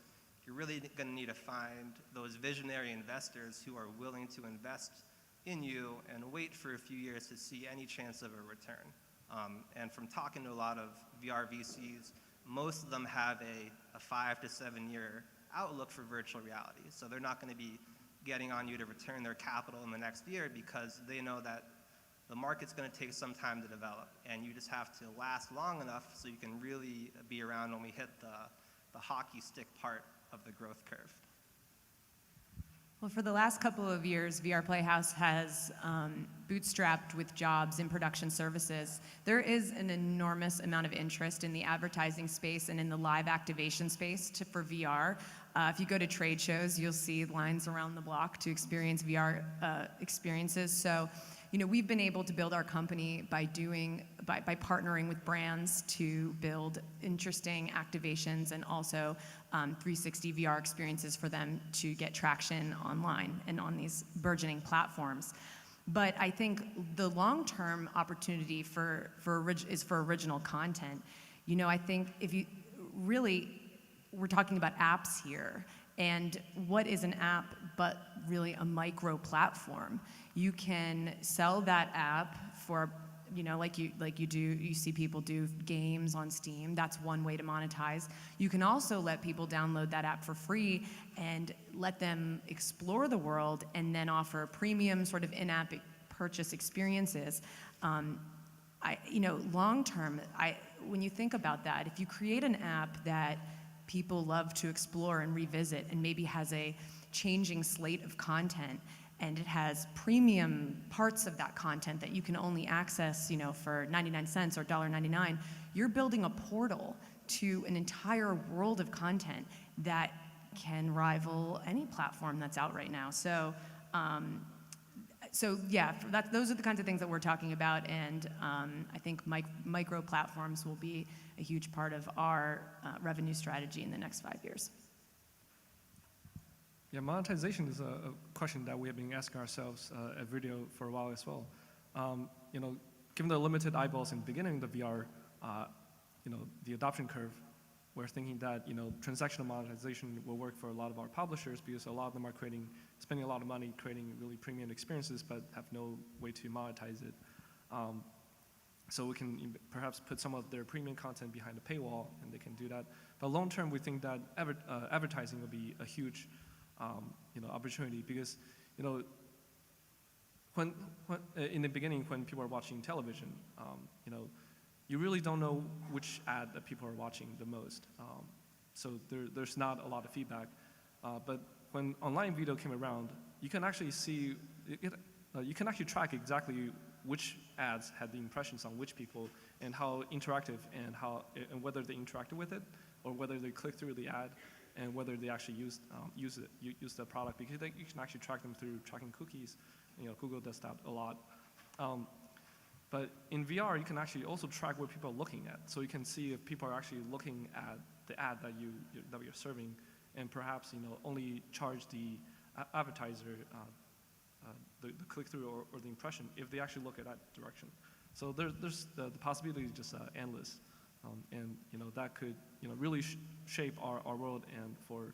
you're really going to need to find those visionary investors who are willing to invest in you and wait for a few years to see any chance of a return. And from talking to a lot of VR VCs, most of them have a 5 to 7 year outlook for virtual reality. So they're not going to be getting on you to return their capital in the next year because they know that the market's going to take some time to develop, and you just have to last long enough so you can really be around when we hit the hockey stick part of the growth curve. Well, for the last couple of years, VR Playhouse has bootstrapped with jobs in production services. There is an enormous amount of interest in the advertising space and in the live activation space for VR. If you go to trade shows, you'll see lines around the block to experience VR experiences. So, we've been able to build our company by partnering with brands to build interesting activations and also 360 VR experiences for them to get traction online and on these burgeoning platforms. But I think the long-term opportunity is for original content. I think if you really, we're talking about apps here, and what is an app but really a micro platform? You can sell that app for, you see people do games on Steam. That's one way to monetize. You can also let people download that app for free and let them explore the world and then offer premium sort of in-app purchase experiences. Long term, when you think about that, if you create an app that people love to explore and revisit and maybe has a changing slate of content, and it has premium parts of that content that you can only access, for 99 cents or $1.99, you're building a portal to an entire world of content that can rival any platform that's out right now. So those are the kinds of things that we're talking about, and I think micro platforms will be a huge part of our revenue strategy in the next 5 years. Yeah, monetization is a question that we have been asking ourselves at Video for a while as well. Given the limited eyeballs in the beginning of the VR, the adoption curve we're thinking that transactional monetization will work for a lot of our publishers because a lot of them are spending a lot of money creating really premium experiences, but have no way to monetize it. So we can perhaps put some of their premium content behind a paywall, and they can do that. But long term, we think that advertising will be a huge, opportunity because, when in the beginning when people are watching television, you really don't know which ad that people are watching the most. So there's not a lot of feedback. But when online video came around, you can actually see you can actually track exactly which ads had the impressions on which people and how interactive and whether they interacted with it or whether they clicked through the ad and whether they actually use the product, because you can actually track them through tracking cookies. Google does that a lot. But in VR, you can actually also track what people are looking at, so you can see if people are actually looking at the ad that you're serving, and perhaps only charge the advertiser the click-through or the impression if they actually look at that direction. So there's the possibility is just endless, and that could really shape our world and for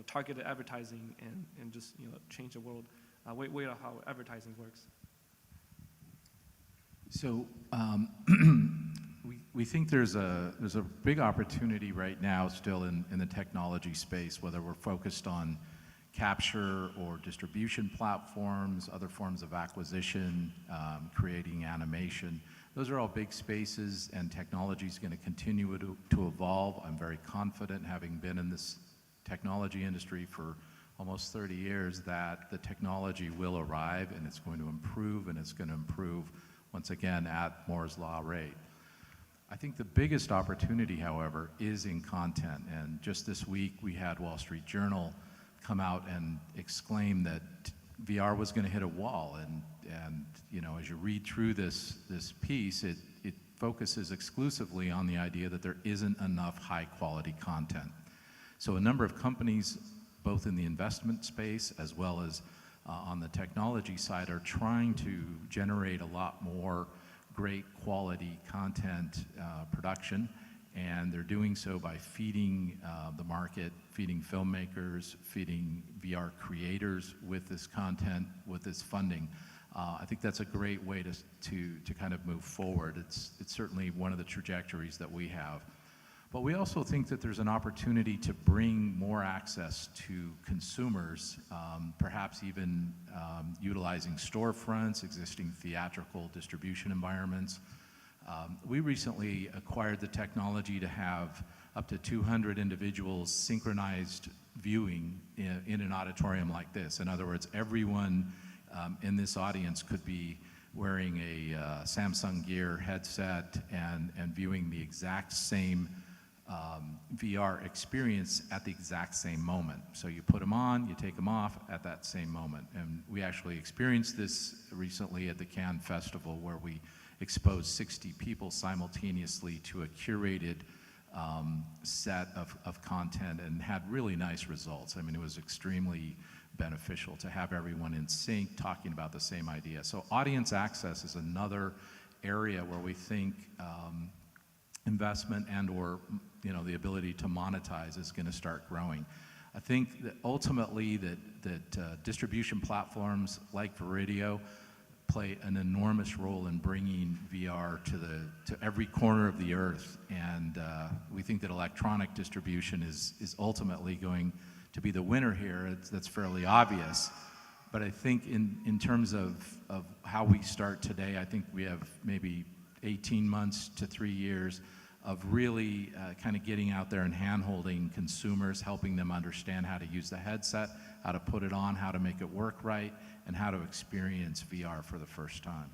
targeted advertising and just change the world way of how advertising works. So we think there's a big opportunity right now still in the technology space, whether we're focused on capture or distribution platforms, other forms of acquisition, creating animation. Those are all big spaces, and technology is going to continue to evolve. I'm very confident, having been in this technology industry for almost 30 years, that the technology will arrive and it's going to improve, and it's going to improve once again at Moore's Law rate. I think the biggest opportunity, however, is in content. And just this week, we had Wall Street Journal come out and exclaim that VR was going to hit a wall. And as you read through this piece, it focuses exclusively on the idea that there isn't enough high-quality content. So a number of companies, both in the investment space as well as on the technology side, are trying to generate a lot more great quality content production, and they're doing so by feeding the market, feeding filmmakers, feeding VR creators with this content, with this funding. I think that's a great way to kind of move forward. It's certainly one of the trajectories that we have. But we also think that there's an opportunity to bring more access to consumers, perhaps even utilizing storefronts, existing theatrical distribution environments. We recently acquired the technology to have up to 200 individuals synchronized viewing in an auditorium like this. In other words, everyone in this audience could be wearing a Samsung Gear headset and viewing the exact same VR experience at the exact same moment. So you put them on, you take them off at that same moment. And we actually experienced this recently at the Cannes Festival, where we exposed 60 people simultaneously to a curated set of content and had really nice results. I mean, it was extremely beneficial to have everyone in sync talking about the same idea. So audience access is another area where we think investment and or the ability to monetize is going to start growing. I think that ultimately that distribution platforms like Video play an enormous role in bringing VR to every corner of the earth, and we think that electronic distribution is ultimately going to be the winner here. That's fairly obvious. But I think in terms of how we start today, I think we have maybe 18 months to 3 years of really kind of getting out there and hand-holding consumers, helping them understand how to use the headset, how to put it on, how to make it work right, and how to experience VR for the first time.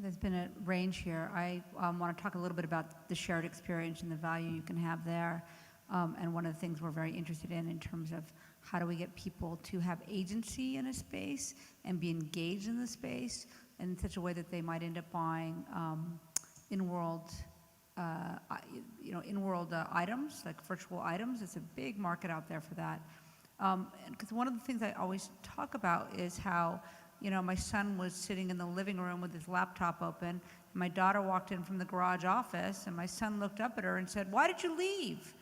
There's been a range here. I want to talk a little bit about the shared experience and the value you can have there. And one of the things we're very interested in terms of how do we get people to have agency in a space and be engaged in the space in such a way that they might end up buying in-world items, like virtual items. It's a big market out there for that. Because one of the things I always talk about is how, my son was sitting in the living room with his laptop open. And my daughter walked in from the garage office, and my son looked up at her and said, "Why did you leave?"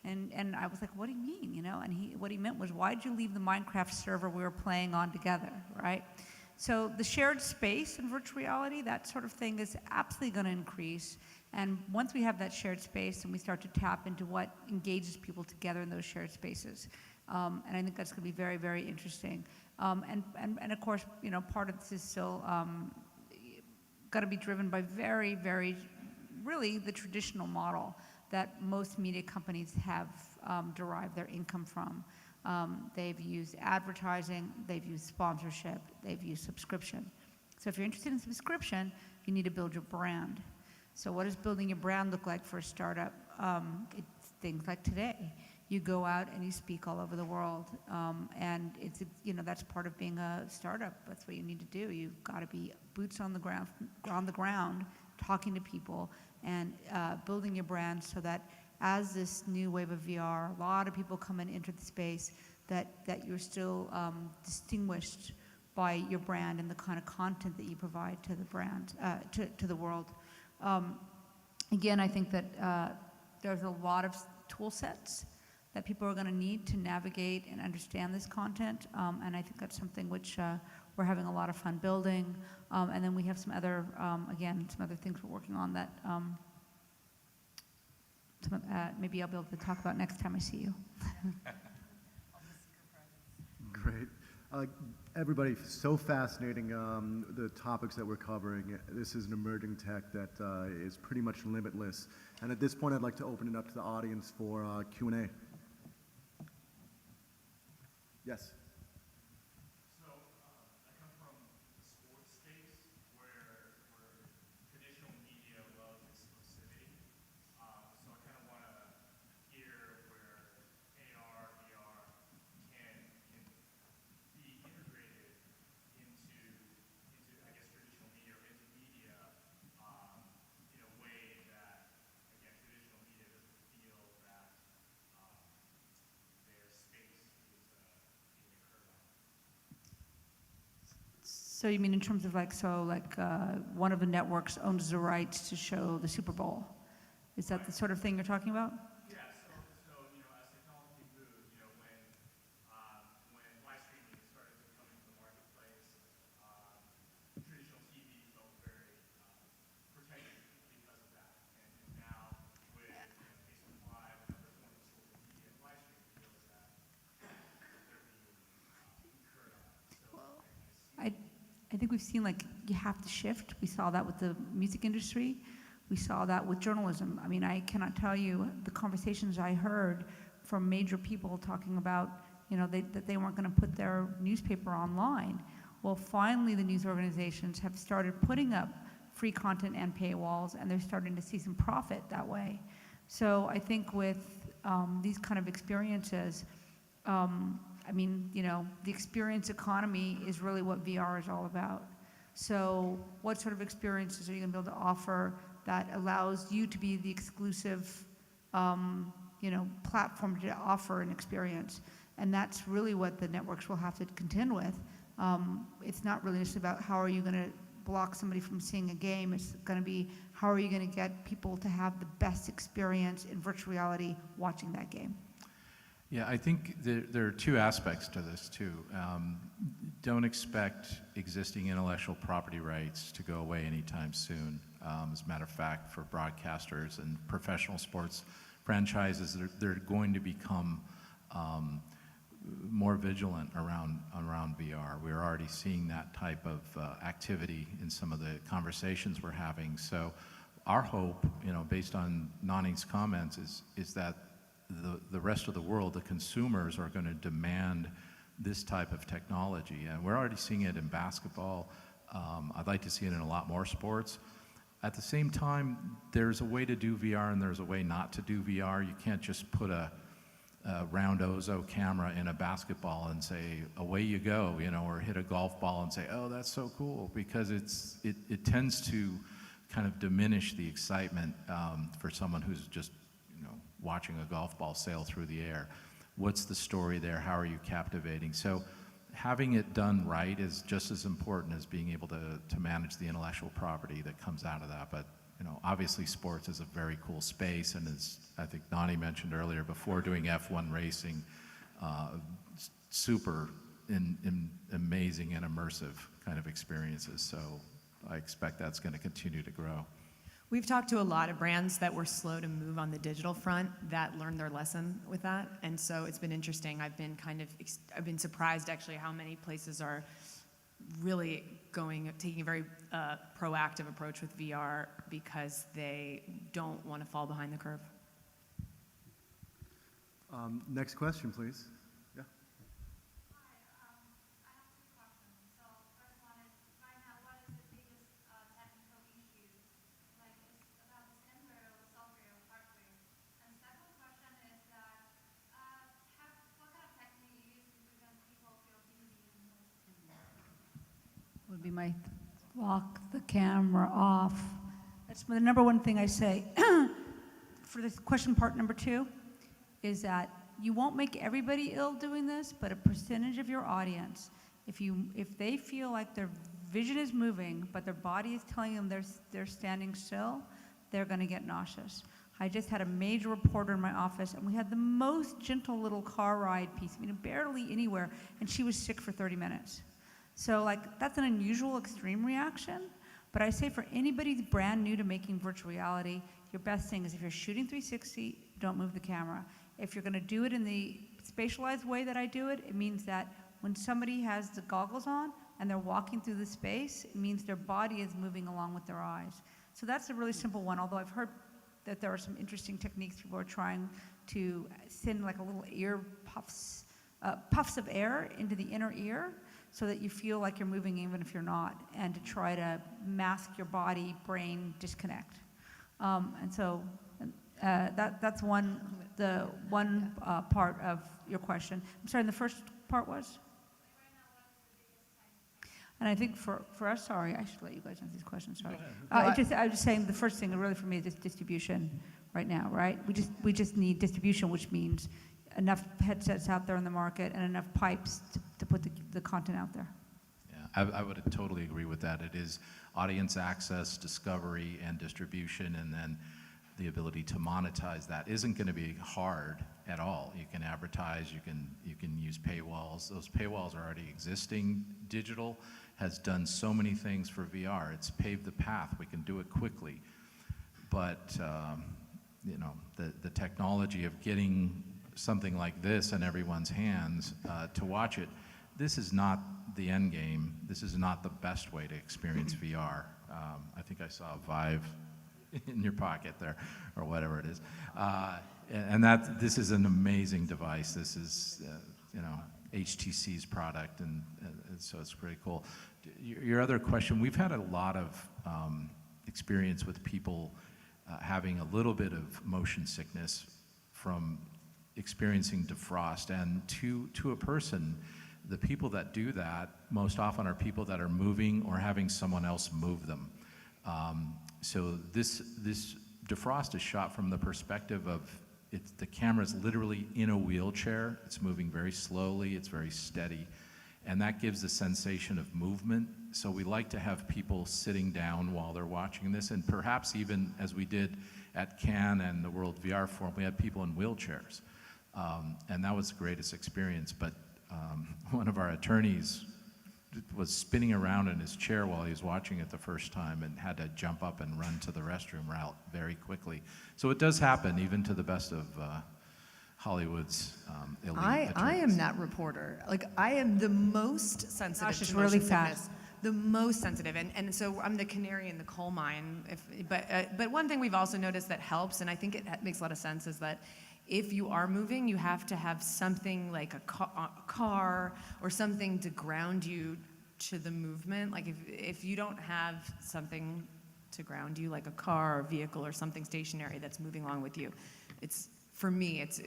And I was like, "What do you mean?" And what he meant was, "Why did you leave the Minecraft server we were playing on together?" Right? So the shared space in virtual reality, that sort of thing, is absolutely going to increase. And once we have that shared space and we start to tap into what engages people together in those shared spaces, and I think that's going to be very, very interesting. And of course, part of this is still going to be driven by very, very, really the traditional model that most media companies have derived their income from. They've used advertising, they've used sponsorship, they've used subscription. So if you're interested in subscription, you need to build your brand. So what does building your brand look like for a startup? It's things like today. You go out and you speak all over the world, and that's part of being a startup. That's what you need to do. You've got to be boots on the ground, talking to people, and building your brand so that as this new wave of VR, a lot of people come and enter the space, that you're still distinguished by your brand and the kind of content that you provide to the brand, to the world. Again, I think that there's a lot of tool sets that people are going to need to navigate and understand this content, and I think that's something which we're having a lot of fun building. And then we have some other things we're working on that maybe I'll be able to talk about next time I see you. Great. Everybody, so fascinating, the topics that we're covering. This is an emerging tech that is pretty much limitless. And at this point, I'd like to open it up to the audience for Q&A. Yes. So I come from the sports space where traditional media loves exclusivity. So I kind of want to hear where AR, VR can be integrated into I guess traditional media or into media in a way that again traditional media doesn't feel that their space is being occurred on. So you mean in terms of one of the networks owns the rights to show the Super Bowl? Is that the sort of thing you're talking about? Yeah, so as technology moved, when live streaming started to come into the marketplace, traditional TV felt very protected because of that. And now with Facebook Live and other forms of social media and live streaming feels that they're being incurred on. So I think we've seen you have to shift. We saw that with the music industry. We saw that with journalism. I mean, I cannot tell you the conversations I heard from major people talking about, that they weren't going to put their newspaper online. Well, finally, the news organizations have started putting up free content and paywalls, and they're starting to see some profit that way. So I think with these kind of experiences, the experience economy is really what VR is all about. So what sort of experiences are you going to be able to offer that allows you to be the exclusive, platform to offer an experience? And that's really what the networks will have to contend with. It's not really just about how are you going to block somebody from seeing a game. It's going to be how are you going to get people to have the best experience in virtual reality watching that game. Yeah, I think there are two aspects to this too. Don't expect existing intellectual property rights to go away anytime soon. As a matter of fact, for broadcasters and professional sports franchises, they're going to become more vigilant around VR. We're already seeing that type of activity in some of the conversations we're having. So our hope, based on Nani's comments, is that the rest of the world, the consumers, are going to demand this type of technology. And we're already seeing it in basketball. I'd like to see it in a lot more sports. At the same time, there's a way to do VR and there's a way not to do VR. You can't just put a round Ozo camera in a basketball and say, away you go, or hit a golf ball and say, oh, that's so cool, because it tends to kind of diminish the excitement for someone who's just watching a golf ball sail through the air. What's the story there? How are you captivating? So having it done right is just as important as being able to manage the intellectual property that comes out of that. But obviously sports is a very cool space, and as I think Donnie mentioned earlier, before doing F1 racing, super amazing and immersive kind of experiences. So I expect that's going to continue to grow. We've talked to a lot of brands that were slow to move on the digital front that learned their lesson with that, and so it's been interesting. I've been surprised actually how many places are really taking a very proactive approach with VR because they don't want to fall behind the curve. Next question, please. Yeah. Hi, I have two questions. So first one is, right now, what is the biggest technical issue? Like, it's about the sensor or software or hardware. And second question is that, what kind of technique you use to prevent people feel dizzy? Would be my lock the camera off. That's the number one thing I say. For this question part number 2, is that you won't make everybody ill doing this, but a percentage of your audience, if they feel like their vision is moving, but their body is telling them they're standing still, they're going to get nauseous. I just had a major reporter in my office, and we had the most gentle little car ride piece, barely anywhere, and she was sick for 30 minutes. So that's an unusual extreme reaction, but I say for anybody that's brand new to making virtual reality, your best thing is if you're shooting 360, don't move the camera. If you're going to do it in the spatialized way that I do it, it means that when somebody has the goggles on and they're walking through the space, it means their body is moving along with their eyes. So that's a really simple one, although I've heard that there are some interesting techniques people are trying to send like a little ear puffs of air into the inner ear so that you feel like you're moving even if you're not, and to try to mask your body-brain disconnect. And so that's the one part of your question. I'm sorry, and the first part was? And I think for us, sorry, I should let you guys answer these questions, sorry. I was just saying the first thing really for me is just distribution right now, right? We just need distribution, which means enough headsets out there in the market and enough pipes to put the content out there. Yeah, I would totally agree with that. It is audience access, discovery, and distribution, and then the ability to monetize that isn't going to be hard at all. You can advertise, you can use paywalls. Those paywalls are already existing. Digital has done so many things for VR. It's paved the path. We can do it quickly. But the technology of getting something like this in everyone's hands to watch it, this is not the end game. This is not the best way to experience VR. I think I saw a Vive in your pocket there, or whatever it is. And this is an amazing device. This is, HTC's product, and so it's pretty cool. Your other question, we've had a lot of experience with people having a little bit of motion sickness from experiencing defrost, and to a person, the people that do that most often are people that are moving or having someone else move them. So this defrost is shot from the perspective of the camera's literally in a wheelchair. It's moving very slowly, it's very steady, and that gives a sensation of movement. So we like to have people sitting down while they're watching this, and perhaps even as we did at Cannes and the World VR Forum, we had people in wheelchairs, and that was the greatest experience. But one of our attorneys was spinning around in his chair while he was watching it the first time and had to jump up and run to the restroom route very quickly. So it does happen, even to the best of Hollywood's elite attorneys. I am that reporter. Like, I am the most sensitive Gosh, it's to motion really sickness. fast. The most sensitive, and so I'm the canary in the coal mine. But one thing we've also noticed that helps, and I think it makes a lot of sense, is that if you are moving, you have to have something like a car or something to ground you to the movement. Like if you don't have something to ground you, like a car or vehicle or something stationary that's moving along with you, for me, it's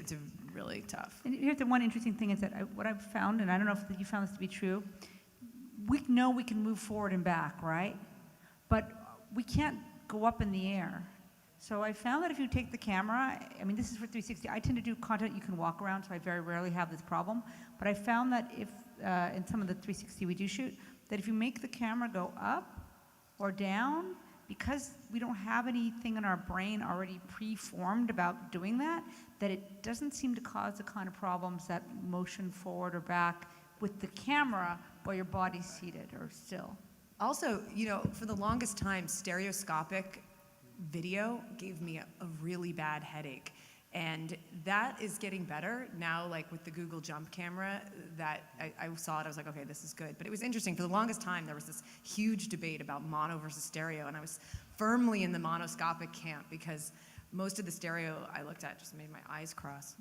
really tough. And here's the one interesting thing is that what I've found, and I don't know if you found this to be true, we know we can move forward and back, right? But we can't go up in the air. So I found that if you take the camera, this is for 360, I tend to do content you can walk around, so I very rarely have this problem. But I found that if in some of the 360 we do shoot, that if you make the camera go up or down, because we don't have anything in our brain already pre-formed about doing that, that it doesn't seem to cause the kind of problems that motion forward or back with the camera while your body's seated or still. Also, for the longest time, stereoscopic video gave me a really bad headache. And that is getting better now, like with the Google Jump camera, that I saw it, I was like, okay, this is good. But it was interesting, for the longest time, there was this huge debate about mono versus stereo, and I was firmly in the monoscopic camp because most of the stereo I looked at just made my eyes cross.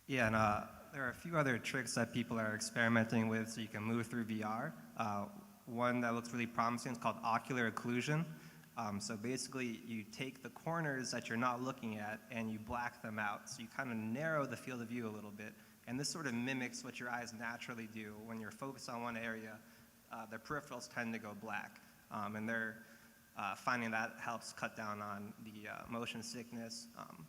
Yeah, and there are a few other tricks that people are experimenting with so you can move through VR. One that looks really promising is called ocular occlusion. So basically, you take the corners that you're not looking at and you black them out. So you kind of narrow the field of view a little bit. And this sort of mimics what your eyes naturally do. When you're focused on one area, the peripherals tend to go black. And they're finding that helps cut down on the motion sickness.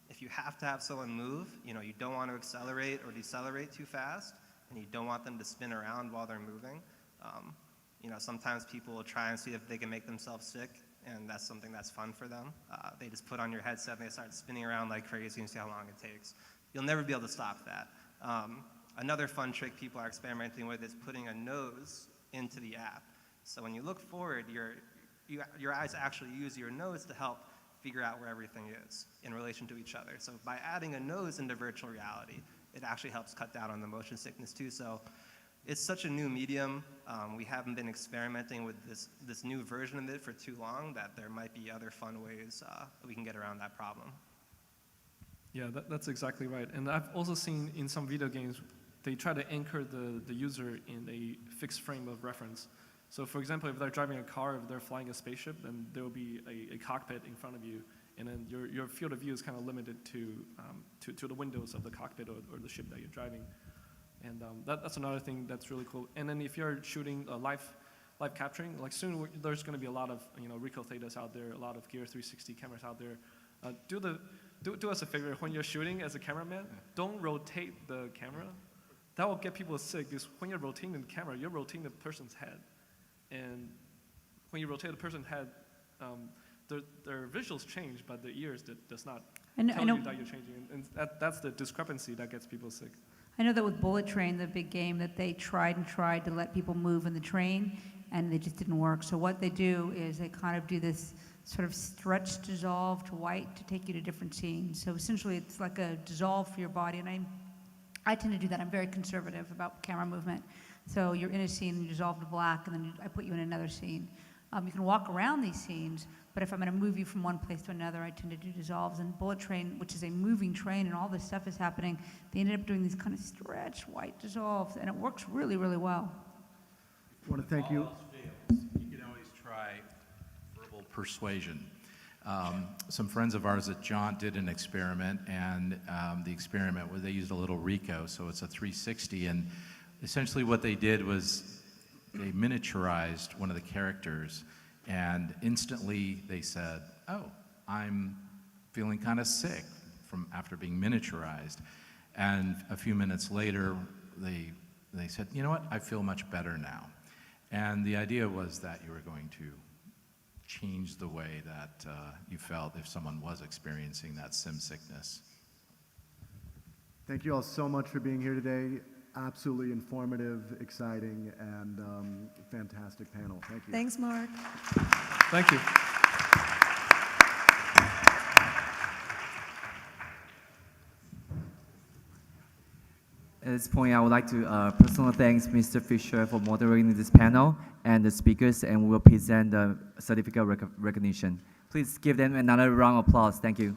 If you have to have someone move, you don't want to accelerate or decelerate too fast, and you don't want them to spin around while they're moving. Sometimes people will try and see if they can make themselves sick, and that's something that's fun for them. They just put on your headset and they start spinning around like crazy and see how long it takes. You'll never be able to stop that. Another fun trick people are experimenting with is putting a nose into the app. So when you look forward, your eyes actually use your nose to help figure out where everything is in relation to each other. So by adding a nose into virtual reality, it actually helps cut down on the motion sickness too. So it's such a new medium. We haven't been experimenting with this new version of it for too long that there might be other fun ways that we can get around that problem. Yeah, that's exactly right. And I've also seen in some video games, they try to anchor the user in a fixed frame of reference. So for example, if they're driving a car, if they're flying a spaceship, then there will be a cockpit in front of you, and then your field of view is kind of limited to the windows of the cockpit or the ship that you're driving. And that's another thing that's really cool. And then if you're shooting live capturing, like soon there's going to be a lot of Ricoh Thetas out there, a lot of Gear 360 cameras out there. Do us a favor, when you're shooting as a cameraman, don't rotate the camera. That will get people sick, because when you're rotating the camera, you're rotating the person's head. And when you rotate the person's head, their visuals change, but the ears does not tell you that you're changing. And that's the discrepancy that gets people sick. I know that with Bullet Train, the big game, that they tried to let people move in the train, and it just didn't work. So what they do is they kind of do this sort of stretch dissolve to white to take you to different scenes. So essentially it's like a dissolve for your body, and I tend to do that. I'm very conservative about camera movement. So you're in a scene and you dissolve to black, and then I put you in another scene. You can walk around these scenes, but if I'm going to move you from one place to another, I tend to do dissolves. And Bullet Train, which is a moving train and all this stuff is happening, they ended up doing these kind of stretched white dissolves, and it works really, really well. I want to thank you. All else fails, you can always try verbal persuasion. Some friends of ours at Jaunt did an experiment, and the experiment was they used a little Ricoh, so it's a 360, and essentially what they did was they miniaturized one of the characters, and instantly they said, oh, I'm feeling kind of sick after being miniaturized. And a few minutes later, they said, you know what, I feel much better now. And the idea was that you were going to change the way that you felt if someone was experiencing that sim sickness. Thank you all so much for being here today. Absolutely informative, exciting, and fantastic panel. Thank you. Thanks, Mark. Thank you. At this point, I would like to personally thank Mr. Fisher for moderating this panel and the speakers, and we will present the certificate recognition. Please give them another round of applause. Thank you.